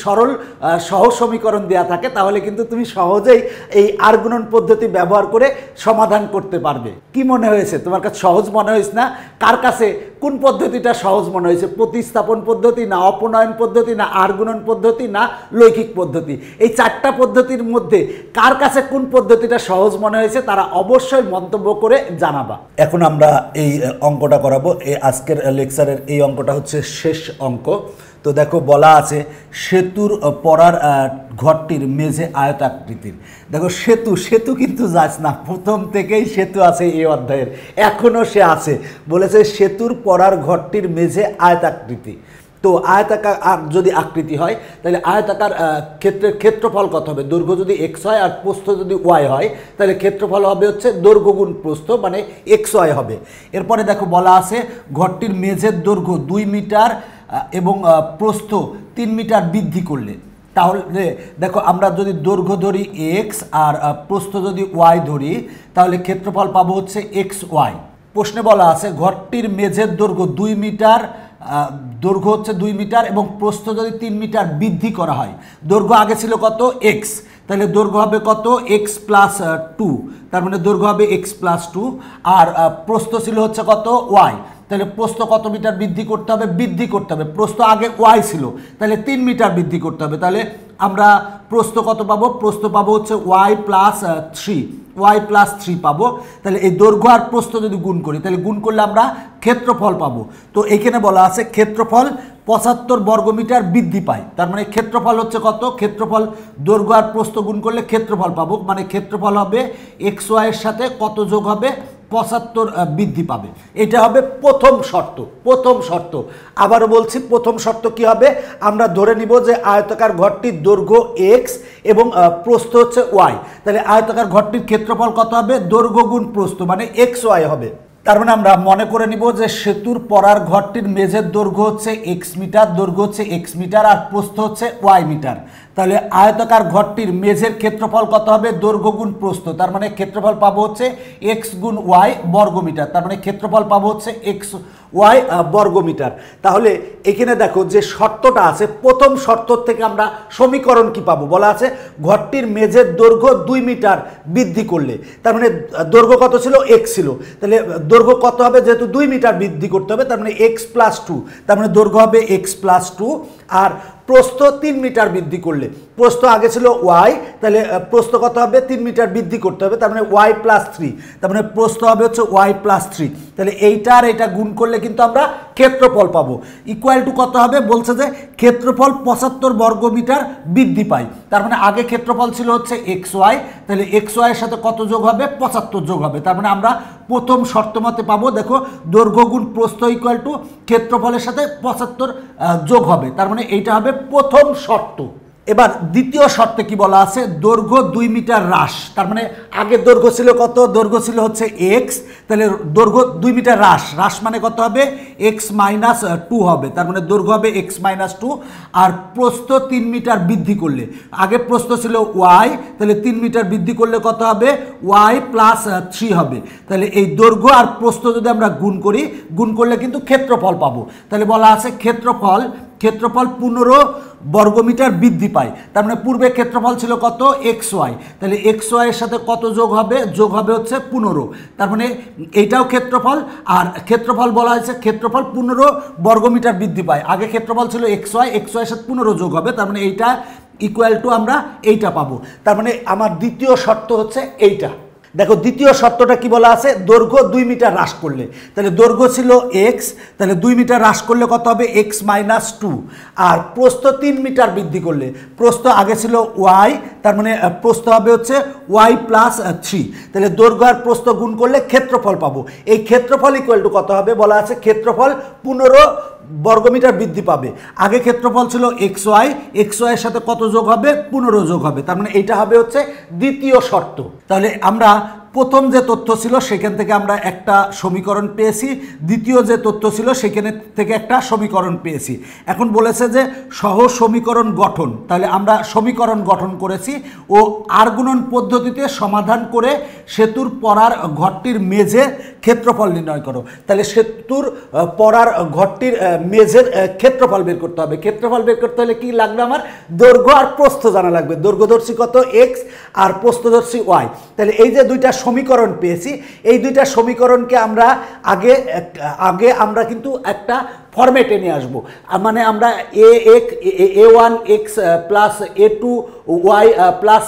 সহজ সমীকরণ দেওয়া থাকে তাহলে কিন্তু তুমি সহজেই এই আর গুণন পদ্ধতি ব্যবহার করে সমাধান করতে পারবে। কি মনে হয়েছে? তোমার কাছে সহজ মনে হয়েছে না? কার কাছে কোন পদ্ধতিটা সহজ মনে হয়েছে? প্রতিস্থাপন পদ্ধতি, না অপনয়ন পদ্ধতি, না আর গুণন পদ্ধতি, না লৈখিক পদ্ধতি? এই 4টা পদ্ধতির মধ্যে কার কাছে কোন পদ্ধতিটা সহজ মনে হয়েছে তারা অবশ্যই মন্তব্য করে জানাবা। এখন আমরা এই অঙ্কটা করাবো। এই আজকের লেকচারের এই অঙ্কটা হচ্ছে শেষ অঙ্ক। তো দেখো বলা আছে সেতুর পড়ার ঘরটির মেঝে আয়তাকৃতির। দেখো সেতু কিন্তু যাস না, প্রথম থেকেই সেতু আছে এই অধ্যায়ের, এখনও সে আছে। বলেছে সেতুর পড়ার ঘরটির মেঝে আয়তাকৃতি। তো আয়তাকার আর যদি আকৃতি হয় তাহলে আয়তাকার ক্ষেত্রের ক্ষেত্রফল কত হবে? দৈর্ঘ্য যদি এক্স হয় আর প্রস্থ যদি ওয়াই হয় তাহলে ক্ষেত্রফল হবে হচ্ছে দৈর্ঘ্য গুণ প্রস্থ, মানে এক্স ওয়াই হবে। এরপরে দেখো বলা আছে ঘরটির মেঝের দৈর্ঘ্য 2 মিটার এবং প্রস্থ 3 মিটার বৃদ্ধি করলে, তাহলে দেখো আমরা যদি দৈর্ঘ্য ধরি এক্স আর প্রস্থ যদি ওয়াই ধরি তাহলে ক্ষেত্রফল পাবো হচ্ছে এক্স ওয়াই। প্রশ্নে বলা আছে ঘরটির মেঝের দৈর্ঘ্য 2 মিটার, দৈর্ঘ্য হচ্ছে 2 মিটার এবং প্রস্থ যদি 3 মিটার বৃদ্ধি করা হয়। দৈর্ঘ্য আগে ছিল কত? এক্স, তাহলে দৈর্ঘ্য হবে কত? এক্স প্লাস 2, তার মানে দৈর্ঘ্য হবে এক্স প্লাস 2, আর প্রস্থ ছিল হচ্ছে কত? ওয়াই, তাহলে প্রস্থ কত মিটার বৃদ্ধি করতে হবে? বৃদ্ধি করতে হবে, প্রস্থ আগে ওয়াই ছিল তাহলে 3 মিটার বৃদ্ধি করতে হবে। তাহলে আমরা প্রস্থ কত পাবো? প্রস্থ পাবো হচ্ছে ওয়াই প্লাস 3, ওয়াই প্লাস 3 পাবো। তাহলে এই দৈর্ঘ্য আর প্রস্থ যদি গুণ করি তাহলে গুণ করলে আমরা ক্ষেত্রফল পাবো। তো এখানে বলা আছে ক্ষেত্রফল 75 বর্গমিটার বৃদ্ধি পায়, তার মানে ক্ষেত্রফল হচ্ছে কত? ক্ষেত্রফল দৈর্ঘ্য আর প্রস্থ গুণ করলে ক্ষেত্রফল পাবো, মানে ক্ষেত্রফল হবে এক্স ওয়াইয়ের সাথে কত যোগ হবে? 75 বৃদ্ধি পাবে। এটা হবে প্রথম শর্ত। প্রথম শর্ত আবারও বলছি, প্রথম শর্ত কি হবে? আমরা ধরে নিব যে আয়তাকার ঘরটির দৈর্ঘ্য এক্স এবং প্রস্থ হচ্ছে ওয়াই, তাহলে আয়তাকার ঘরটির ক্ষেত্রফল কত হবে? দৈর্ঘ্য গুণ প্রস্থ, মানে এক্স ওয়াই হবে। তার মানে আমরা মনে করে নিব যে সেতুর পরার ঘরটির মেঝের দৈর্ঘ্য হচ্ছে এক্স মিটার, দৈর্ঘ্য হচ্ছে এক্স মিটার আর প্রস্থ হচ্ছে ওয়াই মিটার। তাহলে আয়তাকার ঘরটির মেঝের ক্ষেত্রফল কত হবে? দৈর্ঘ্য গুণ প্রস্থ, তার মানে ক্ষেত্রফল পাবো হচ্ছে এক্স গুণ ওয়াই বর্গমিটার, তার মানে ক্ষেত্রফল পাবো হচ্ছে এক্স ওয়াই বর্গমিটার। তাহলে এখানে দেখো যে শর্তটা আছে, প্রথম শর্ত থেকে আমরা সমীকরণ কি পাবো? বলা আছে ঘরটির মেঝের দৈর্ঘ্য 2 মিটার বৃদ্ধি করলে, তার মানে দৈর্ঘ্য কত ছিল? এক্স ছিল, তাহলে দৈর্ঘ্য কত হবে? যেহেতু 2 মিটার বৃদ্ধি করতে হবে তার মানে এক্স প্লাস 2, তার মানে দৈর্ঘ্য হবে এক্স প্লাস 2, আর প্রস্থ 3 মিটার বৃদ্ধি করলে, প্রস্থ আগে ছিল ওয়াই, তাহলে প্রস্থ কত হবে? 3 মিটার বৃদ্ধি করতে হবে, তার মানে ওয়াই প্লাস 3, তার মানে প্রস্থ হবে হচ্ছে ওয়াই প্লাস 3। তাহলে এইটা আর এটা গুণ করলে কিন্তু আমরা ক্ষেত্রফল পাবো। ইকুয়াল টু কত হবে? বলছে যে ক্ষেত্রফল 75 বর্গমিটার বৃদ্ধি পায়, তার মানে আগে ক্ষেত্রফল ছিল হচ্ছে এক্স ওয়াই, তাহলে এক্স ওয়াইয়ের সাথে কত যোগ হবে? 75 যোগ হবে। তার মানে আমরা প্রথম শর্ত মতে পাবো, দেখো দৈর্ঘ্য গুণ প্রস্থ ইকুয়াল টু ক্ষেত্রফলের সাথে 75 যোগ হবে, তার মানে এইটা হবে প্রথম শর্ত। এবার দ্বিতীয় শর্তে কি বলা আছে? দৈর্ঘ্য 2 মিটার হ্রাস, তার মানে আগের দৈর্ঘ্য ছিল কত? দৈর্ঘ্য ছিল হচ্ছে এক্স, তাহলে দৈর্ঘ্য 2 মিটার হ্রাস, হ্রাস মানে কত হবে? এক্স মাইনাস 2 হবে, তার মানে দৈর্ঘ্য হবে এক্স মাইনাস 2, আর প্রস্থ 3 মিটার বৃদ্ধি করলে, আগে প্রস্থ ছিল ওয়াই, তাহলে 3 মিটার বৃদ্ধি করলে কত হবে? ওয়াই প্লাস 3 হবে। তাহলে এই দৈর্ঘ্য আর প্রস্থ যদি আমরা গুণ করি, গুণ করলে কিন্তু ক্ষেত্রফল পাবো। তাহলে বলা আছে ক্ষেত্রফল 15 বর্গমিটার বৃদ্ধি পায়, তার মানে পূর্বে ক্ষেত্রফল ছিল কত? এক্স ওয়াই, তাহলে এক্স ওয়াইয়ের সাথে কত যোগ হবে? যোগ হবে হচ্ছে 15, তার মানে এইটাও ক্ষেত্রফল, আর ক্ষেত্রফল বলা হয়েছে ক্ষেত্রফল 15 বর্গমিটার বৃদ্ধি পায়, আগে ক্ষেত্রফল ছিল এক্স ওয়াইয়ের সাথে 15 যোগ হবে, তার মানে এইটা ইকুয়াল টু আমরা এইটা পাবো। তার মানে আমার দ্বিতীয় শর্ত হচ্ছে এইটা। দেখো দ্বিতীয় শর্তটা কি বলা আছে? দৈর্ঘ্য 2 মিটার হ্রাস করলে, তাহলে দৈর্ঘ্য ছিল এক্স, তাহলে 2 মিটার হ্রাস করলে কত হবে? এক্স মাইনাস 2, আর প্রস্থ 3 মিটার বৃদ্ধি করলে, প্রস্থ আগে ছিল ওয়াই, তার মানে প্রস্থ হবে হচ্ছে ওয়াই প্লাস 3, তাহলে দৈর্ঘ্য আর প্রস্থ গুণ করলে ক্ষেত্রফল পাবো। এই ক্ষেত্রফল ইকুয়াল টু কত হবে? বলা আছে ক্ষেত্রফল 15 বর্গমিটার বৃদ্ধি পাবে, আগে ক্ষেত্রফল ছিল এক্স ওয়াইয়ের সাথে কত যোগ হবে? 15 যোগ হবে, তার মানে এইটা হবে হচ্ছে দ্বিতীয় শর্ত। তাহলে আমরা প্রথম যে তথ্য ছিল সেখান থেকে আমরা একটা সমীকরণ পেয়েছি, দ্বিতীয় যে তথ্য ছিল সেখানে থেকে একটা সমীকরণ পেয়েছি। এখন বলেছে যে সহজ সমীকরণ গঠন, তাহলে আমরা সমীকরণ গঠন করেছি ও আর গুণন পদ্ধতিতে সমাধান করে সেতুর পরার ঘরটির মেঝে ক্ষেত্রফল নির্ণয় করো। তাহলে সেতুর পরার ঘরটির মেঝের ক্ষেত্রফল বের করতে হবে। ক্ষেত্রফল বের করতে হলে কি লাগবে? আমার দৈর্ঘ্য আর প্রস্থ জানা লাগবে। দৈর্ঘ্য ধরছি কত? এক্স, আর প্রস্থ ধরছি ওয়াই। তাহলে এই যে দুইটা সমীকরণ পেয়েছি, এই দুইটা সমীকরণকে আমরা আগে আমরা কিন্তু একটা ফরম্যাটে নিয়ে আসবো, মানে আমরা a1x plus a2 Y plus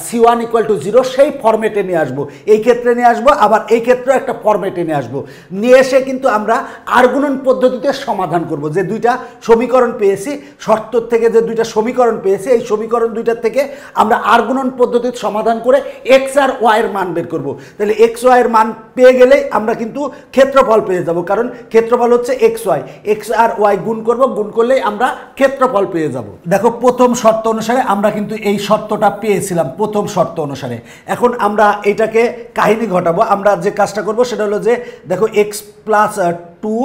C1 = 0 সেই ফরম্যাটে নিয়ে আসবো, এই ক্ষেত্রে নিয়ে আসবো, আবার এই ক্ষেত্রেও একটা ফরম্যাটে নিয়ে আসবো। নিয়ে এসে কিন্তু আমরা আর গুণন পদ্ধতিতে সমাধান করব। যে দুইটা সমীকরণ পেয়েছি, শর্তর থেকে যে দুইটা সমীকরণ পেয়েছি, এই সমীকরণ দুইটার থেকে আমরা আর গুণন পদ্ধতির সমাধান করে এক্স আর ওয়াইয়ের মান বের করব। তাহলে এক্স ওয়াইয়ের মান পেয়ে গেলেই আমরা কিন্তু ক্ষেত্রফল পেয়ে যাব, কারণ ক্ষেত্রফল হচ্ছে এক্স ওয়াই। এক্স আর ওয়াই গুণ করব, গুণ করলেই আমরা ক্ষেত্রফল পেয়ে যাব। দেখো প্রথম শর্ত অনুসারে আমরা কিন্তু এই শর্তটা পেয়েছিলাম, প্রথম শর্ত অনুসারে। এখন আমরা এটাকে কাহিনী ঘটাবো। আমরা যে কাজটা করব সেটা হলো যে দেখো x plus 2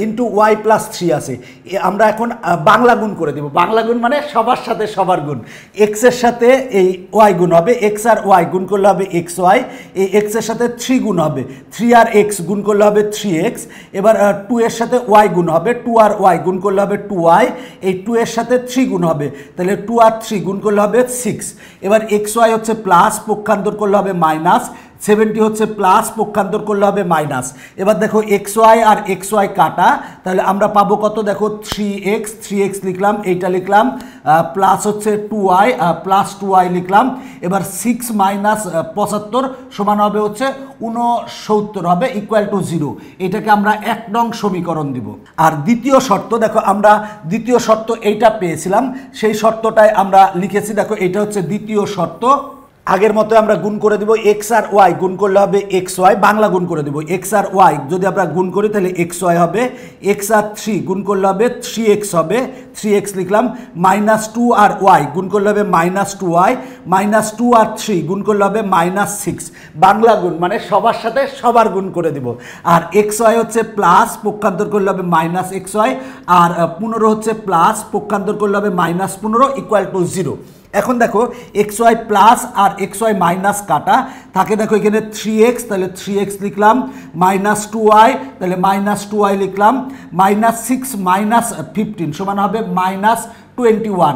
into y plus 3 আছে, আমরা এখন বাংলা গুণ করে দেব। বাংলা গুণ মানে সবার সাথে সবার গুণ। এক্সের সাথে এই ওয়াই গুণ হবে, এক্স আর ওয়াই গুণ করলে হবে এক্স ওয়াই। এই এক্সের সাথে 3 গুণ হবে, 3 আর এক্স গুণ করলে হবে 3x। এবার 2 এর সাথে ওয়াই গুণ হবে, 2 আর ওয়াই গুণ করলে হবে 2y। এই 2 এর সাথে 3 গুণ হবে, তাহলে 2 আর 3 গুণ করলে হবে 6। এবার এক্স ওয়াই হচ্ছে প্লাস, পক্ষান্তর করলে হবে মাইনাস। 70 হচ্ছে প্লাস, পক্ষান্তর করলে হবে মাইনাস। এবার দেখো এক্স ওয়াই আর এক্স ওয়াই কাটা, তাহলে আমরা পাবো কত? দেখো 3x লিখলাম, এইটা লিখলাম, প্লাস হচ্ছে 2y প্লাস 2y লিখলাম। এবার 6 মাইনাস 75 সমান হবে হচ্ছে 69 হবে, =0। এটাকে আমরা 1 নং সমীকরণ দিব। আর দ্বিতীয় শর্ত দেখো, আমরা দ্বিতীয় শর্ত এইটা পেয়েছিলাম, সেই শর্তটাই আমরা লিখেছি। দেখো এটা হচ্ছে দ্বিতীয় শর্ত। আগের মতো আমরা গুণ করে দিব, এক্স আর ওয়াই গুণ করলে হবে এক্স ওয়াই, বাংলা গুণ করে দেবো। এক্স আর ওয়াই যদি আমরা গুণ করি তাহলে এক্স ওয়াই হবে, এক্স আর 3 গুণ করলে হবে 3x হবে, 3x লিখলাম। -2 আর ওয়াই গুণ করলে হবে -2y, -2 আর 3 গুণ করলে হবে -6। বাংলা গুণ মানে সবার সাথে সবার গুণ করে দিব। আর এক্স ওয়াই হচ্ছে প্লাস, পক্ষান্তর করলে হবে -xy, আর 15 হচ্ছে প্লাস, পক্ষান্তর করলে হবে -15 = 0। এখন দেখো এক্স ওয়াই প্লাস আর এক্স ওয়াই মাইনাস কাটা থাকে, দেখো এখানে 3x, তাহলে 3x লিখলাম, -2y, তাহলে -2y লিখলাম, -6 - 15 সমান হবে -21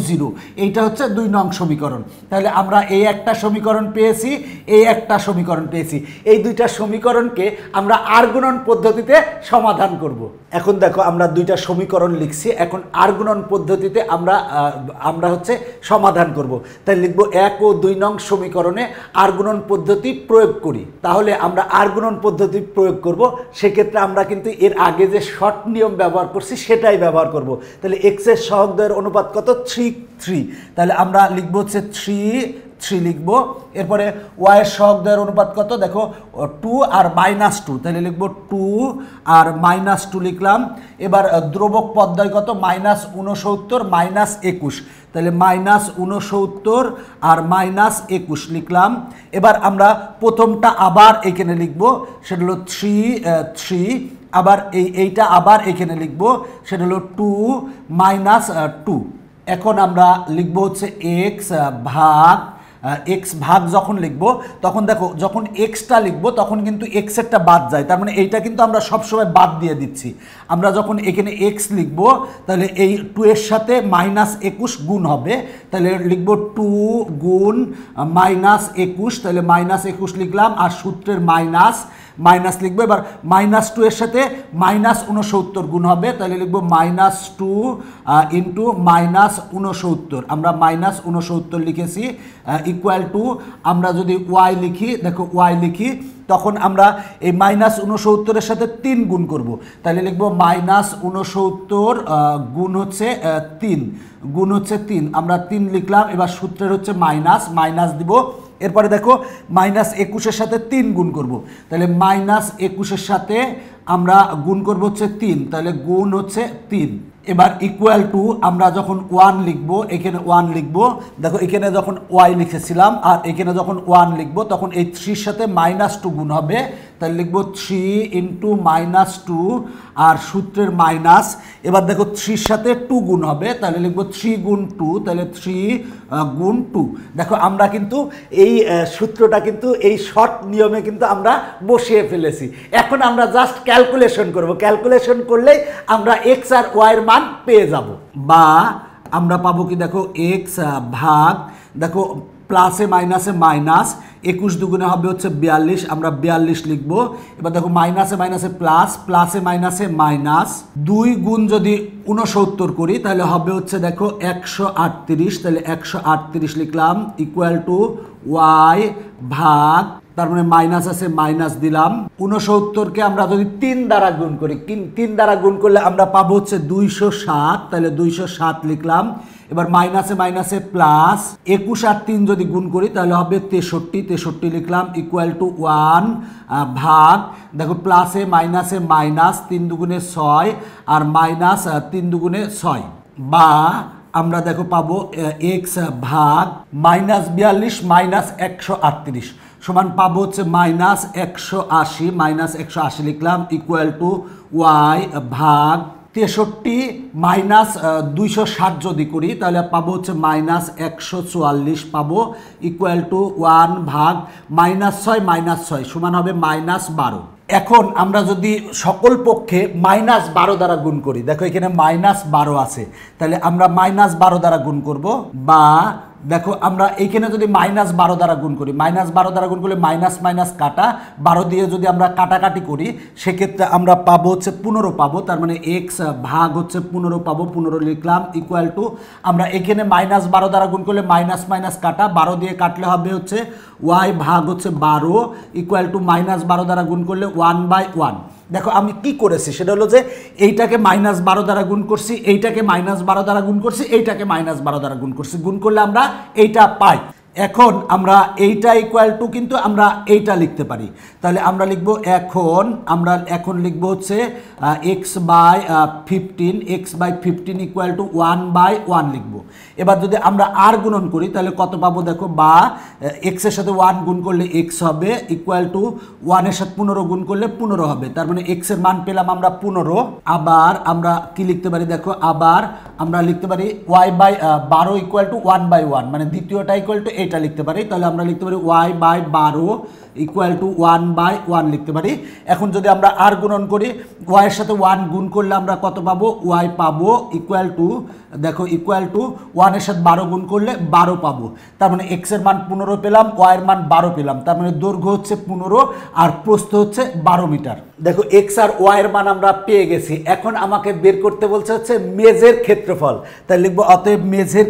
=0। এইটা হচ্ছে 2 নং সমীকরণ। তাহলে আমরা এই একটা সমীকরণ পেয়েছি, এই একটা সমীকরণ পেয়েছি। এই দুইটা সমীকরণকে আমরা আর গুণন পদ্ধতিতে সমাধান করব। এখন দেখো আমরা দুইটা সমীকরণ লিখছি, এখন আর গুণন পদ্ধতিতে আমরা হচ্ছে সমাধান করব। তাই লিখব 1 ও 2 নং সমীকরণে আর গুণন পদ্ধতি প্রয়োগ করি। তাহলে আমরা আর গুণন পদ্ধতি প্রয়োগ করব, সেক্ষেত্রে আমরা কিন্তু এর আগে যে শর্ট নিয়ম ব্যবহার করছি সেটাই ব্যবহার করব। তাহলে এক্স এর সহগদ্বয়ের অনুপাত কত? 3। তাহলে আমরা লিখব হচ্ছে 3 লিখব। এরপরে ওয়াই এর সহগদ্বয়ের অনুপাত কত? দেখো 2 আর -2, তাহলে লিখব 2 আর -2 লিখলাম। এবার দ্রবক পদদ্বয় কত? -69 -21, তাহলে -69 আর -21 লিখলাম। এবার আমরা প্রথমটা আবার এখানে লিখব, সেটা হলো 3। আবার এইটা আবার এখানে লিখব, সেটা হলো 2 - 2। এখন আমরা লিখব হচ্ছে এক্স ভাগ যখন লিখব তখন দেখো যখন এক্সটা লিখব তখন কিন্তু এক্সেরটা বাদ যায়, তার মানে এইটা কিন্তু আমরা সবসময় বাদ দিয়ে দিচ্ছি। আমরা যখন এখানে এক্স লিখব তাহলে এই 2 এর সাথে -21 গুণ হবে, তাহলে লিখব 2 গুণ -21, তাহলে -21 লিখলাম, আর সূত্রের মাইনাস লিখবো। এবার -2 এর সাথে -69 গুণ হবে, তাহলে লিখবো -2 ইন্টু -69, আমরা -69 লিখেছি, = আমরা যদি ওয়াই লিখি, দেখো ওয়াই লিখি, তখন আমরা এই -69 এর সাথে 3 গুণ করব, তাহলে লিখবো -69 গুণ হচ্ছে 3 আমরা 3 লিখলাম। এবার সূত্রের হচ্ছে মাইনাস দিব। এরপরে দেখো -21 এর সাথে 3 গুণ করব, তাহলে -21 এর সাথে আমরা গুণ করব হচ্ছে 3, তাহলে গুণ হচ্ছে 3। এবার = আমরা যখন 1 লিখব, এখানে 1 লিখব, দেখো এখানে যখন ওয়াই লিখেছিলাম আর এখানে যখন 1 লিখব তখন এই 3 এর সাথে -2 গুণ হবে, তাহলে লিখব 3 ইন্টু -2 আর সূত্রের মাইনাস। এবার দেখো 3 এর সাথে 2 গুণ হবে, তাহলে লিখব 3 গুণ 2, তাহলে 3 গুণ 2। দেখো আমরা কিন্তু এই সূত্রটা কিন্তু এই শর্ট নিয়মে কিন্তু আমরা বসিয়ে ফেলেছি। এখন আমরা জাস্ট ক্যালকুলেশন করব, ক্যালকুলেশন করলেই আমরা এক্স আর ওয়াই এর মান পেয়ে যাব। বা আমরা পাবো কি, দেখো এক্স ভাগ, দেখো প্লাসে মাইনাসে মাইনাস, 21 দুগুণে হবে হচ্ছে 42, আমরা 42 লিখব। এবার দেখো মাইনাসে মাইনাসে প্লাস, প্লাসে মাইনাসে মাইনাস, 2 গুণ যদি 69 করি তাহলে হবে হচ্ছে দেখো 138, তাহলে 138 লিখলাম ইকুয়াল টু ওয়াই ভাগ, তার মানে মাইনাস আছে মাইনাস দিলাম, 69কে আমরা যদি 3 দ্বারা গুণ করি, 3 দ্বারা গুণ করলে আমরা পাবো হচ্ছে 207, তাহলে 207 লিখলাম। এবার মাইনাসে মাইনাসে প্লাস, 21 আর 3 যদি গুণ করি তাহলে হবে 63, 63 লিখলাম ইকুয়াল টু 1 ভাগ, দেখো প্লাসে মাইনাসে মাইনাস, 3 দুগুণে 6 আর মাইনাস 3 দুগুণে 6, বা আমরা দেখো পাবো এক্স ভাগ মাইনাস 42 মাইনাস 138 সমান পাবো হচ্ছে মাইনাস 180, মাইনাস 180 লিখলাম ইকুয়াল টু ওয়াই ভাগ 63 মাইনাস 260 যদি করি তাহলে পাবো হচ্ছে মাইনাস 144 পাবো ইকুয়াল টু 1 ভাগ মাইনাস 6 সমান হবে মাইনাস 12। এখন আমরা যদি সকল পক্ষে মাইনাস 12 দ্বারা গুণ করি, দেখো এখানে মাইনাস 12 আছে, তাহলে আমরা মাইনাস 12 দ্বারা গুণ করব, বা দেখো আমরা এইখানে যদি মাইনাস 12 দ্বারা গুণ করি, মাইনাস 12 দ্বারা গুণ করলে মাইনাস মাইনাস কাটা, 12 দিয়ে যদি আমরা কাটাকাটি করি সেক্ষেত্রে আমরা পাবো হচ্ছে 15 পাবো, তার মানে এক্স ভাগ হচ্ছে 15 পাবো, 15 লিখলাম ইকুয়াল টু, আমরা এখানে মাইনাস 12 দ্বারা গুণ করলে মাইনাস মাইনাস কাটা, 12 দিয়ে কাটলে হবে হচ্ছে ওয়াই ভাগ হচ্ছে 12 ইকুয়াল টু মাইনাস 12 দ্বারা গুণ করলে 1/1। দেখো আমি কি করেছি সেটা হলো যে এইটাকে মাইনাস 12 দ্বারা গুণ করছি, এইটাকে মাইনাস 12 দ্বারা গুণ করছি, এইটাকে মাইনাস 12 দ্বারা গুণ করছি, গুণ করলে আমরা এইটা পাই। এখন আমরা এইটা ইকুয়াল টু কিন্তু আমরা এইটা লিখতে পারি, তাহলে আমরা লিখব এখন লিখব হচ্ছে x/15 ইকুয়াল টু 1/1 লিখব। এবার যদি আমরা আর গুণন করি তাহলে কত পাবো দেখো, বা x এর সাথে 1 গুণ করলে x হবে ইকুয়াল টু 1 এর সাথে 15 গুণ করলে 15 হবে, তার মানে x এর মান পেলাম আমরা 15। আবার আমরা কি লিখতে পারি দেখো, আবার আমরা লিখতে পারি y/12 ইকুয়াল টু 1/1, মানে দ্বিতীয়টা ইকুয়াল টু এটা লিখতে পারি, তাহলে আমরা লিখতে পারি y/12 ইকুয়াল টু 1/1 লিখতে পারি। এখন যদি আমরা আর গুণন করি, y এর সাথে 1 গুণ করলে আমরা কত পাবো, y পাবো ইকুয়াল টু, দেখো ইকুয়াল টু 1 এর সাথে 12 গুণ করলে 12 পাবো, তার মানে x এর মান 15 পেলাম, y এর মান 12 পেলাম, তার মানে দৈর্ঘ্য হচ্ছে 15 আর প্রস্থ হচ্ছে 12 মিটার। দেখো x আর y এর মান আমরা পেয়ে গেছি, এখন আমাকে বের করতে বলছে হচ্ছে মেঝের ক্ষেত্রফল, তাই লিখবো অতএব মেঝের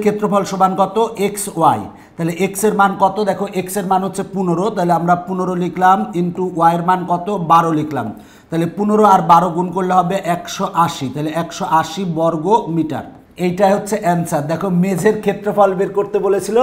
ক্ষেত্রফল সমান কত, xy, তাহলে x এর মান কত, দেখো x এর মান হচ্ছে 15, তাহলে আমরা 15 লিখলাম ইন্টু y এর মান কত 12 লিখলাম, তাহলে 15 আর 12 গুণ করলে হবে 180, তাহলে 180 বর্গ মিটার। এইটাই হচ্ছে অ্যান্সার। দেখো মেঝের ক্ষেত্রফল বের করতে বলেছিল,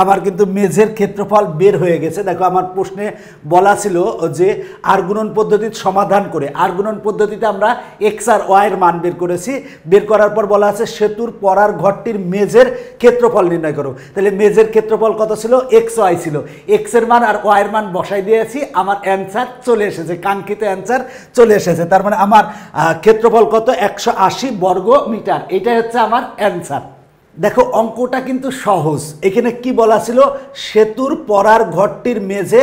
আমার কিন্তু মেঝের ক্ষেত্রফল বের হয়ে গেছে। দেখো আমার প্রশ্নে বলা ছিল যে আর গুণন পদ্ধতির সমাধান করে, আর গুণন পদ্ধতিতে আমরা এক্স আর ওয়াই এর মান বের করেছি, বের করার পর বলা আছে সেতুর পরার ঘরটির মেঝের ক্ষেত্রফল নির্ণয় করো। তাহলে মেঝের ক্ষেত্রফল কত ছিল, এক্স ওয়াই ছিল, এক্স এর মান আর ওয়াই এর মান বসাই দিয়েছি, আমার অ্যান্সার চলে এসেছে, কাঙ্ক্ষিত অ্যান্সার চলে এসেছে। তার মানে আমার ক্ষেত্রফল কত, 180 বর্গ মিটার, এটাই হচ্ছে আমার অ্যান্সার। দেখো অঙ্কটা কিন্তু সহজ। এখানে কি বলা ছিল, সেতুর পরার ঘরটির মেঝে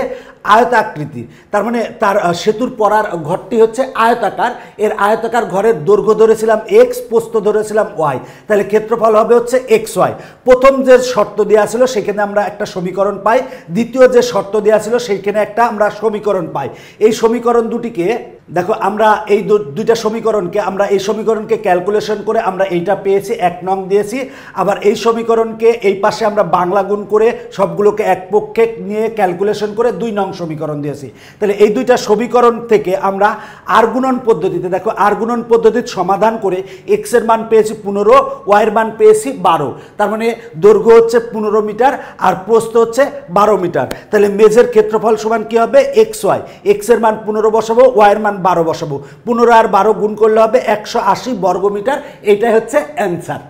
আয়তাকৃতি, তার মানে তার সেতুর পরার ঘরটি হচ্ছে আয়তাকার, এর আয়তাকার ঘরের দৈর্ঘ্য ধরেছিলাম এক্স, প্রস্থ ধরেছিলাম ওয়াই, তাহলে ক্ষেত্রফল হবে হচ্ছে এক্স ওয়াই। প্রথম যে শর্ত দেওয়া ছিল সেখানে আমরা একটা সমীকরণ পাই, দ্বিতীয় যে শর্ত দেওয়া ছিল সেইখানে একটা আমরা সমীকরণ পাই। এই সমীকরণ দুটিকে দেখো আমরা এই দুইটা সমীকরণকে আমরা এই সমীকরণকে ক্যালকুলেশন করে আমরা এইটা পেয়েছি, 1 নং দিয়েছি। আবার এই সমীকরণকে এই পাশে আমরা বাংলা গুণ করে সবগুলোকে এক পক্ষে নিয়ে ক্যালকুলেশন করে 2 নং সমীকরণ দিয়েছি। তাহলে এই দুইটা সমীকরণ থেকে আমরা আর গুণন পদ্ধতিতে, দেখো আর গুণন পদ্ধতির সমাধান করে এক্স এর মান পেয়েছি 15, ওয়াই এর মান পেয়েছি 12, তার মানে দৈর্ঘ্য হচ্ছে 15 মিটার আর প্রস্থ হচ্ছে 12 মিটার। তাহলে মেঝের ক্ষেত্রফল সমান কি হবে, এক্স ওয়াই, এক্স এর মান 15 বসাবো, ওয়াই এর মান 12 বসাবো, 15 আর 12 গুণ করলে হবে 180 বর্গ মিটার, এইটাই হচ্ছে অ্যান্সার।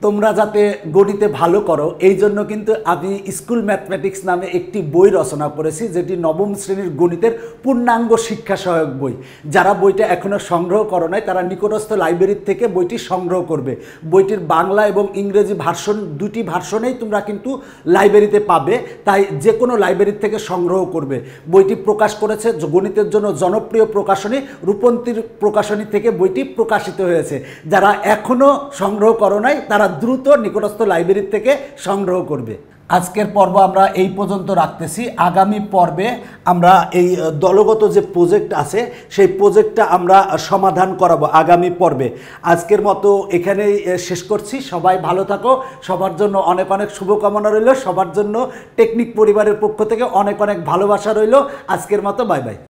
তোমরা যাতে গণিতে ভালো করো এই জন্য কিন্তু আমি স্কুল ম্যাথমেটিক্স নামে একটি বই রচনা করেছি, যেটি নবম শ্রেণীর গণিতের পূর্ণাঙ্গ শিক্ষা সহায়ক বই। যারা বইটা এখনও সংগ্রহ করো নাই তারা নিকটস্থ লাইব্রেরির থেকে বইটি সংগ্রহ করবে। বইটির বাংলা এবং ইংরেজি ভার্সন, দুটি ভার্সনেই তোমরা কিন্তু লাইব্রেরিতে পাবে, তাই যে কোনো লাইব্রেরির থেকে সংগ্রহ করবে। বইটি প্রকাশ করেছে গণিতের জন্য জনপ্রিয় প্রকাশনী রূপন্তীর প্রকাশনী থেকে বইটি প্রকাশিত হয়েছে। যারা এখনও সংগ্রহ করো নাই তারা দ্রুত নিকটস্থ লাইব্রেরি থেকে সংগ্রহ করবে। আজকের পর্ব আমরা এই পর্যন্ত রাখতেছি। আগামী পর্বে আমরা এই দলগত যে প্রজেক্ট আছে সেই প্রজেক্টটা আমরা সমাধান করাবো আগামী পর্বে। আজকের মতো এখানেই শেষ করছি। সবাই ভালো থাকো, সবার জন্য অনেক অনেক শুভকামনা রইল, সবার জন্য টেকনিক পরিবারের পক্ষ থেকে অনেক অনেক ভালোবাসা রইল। আজকের মতো বাই বাই।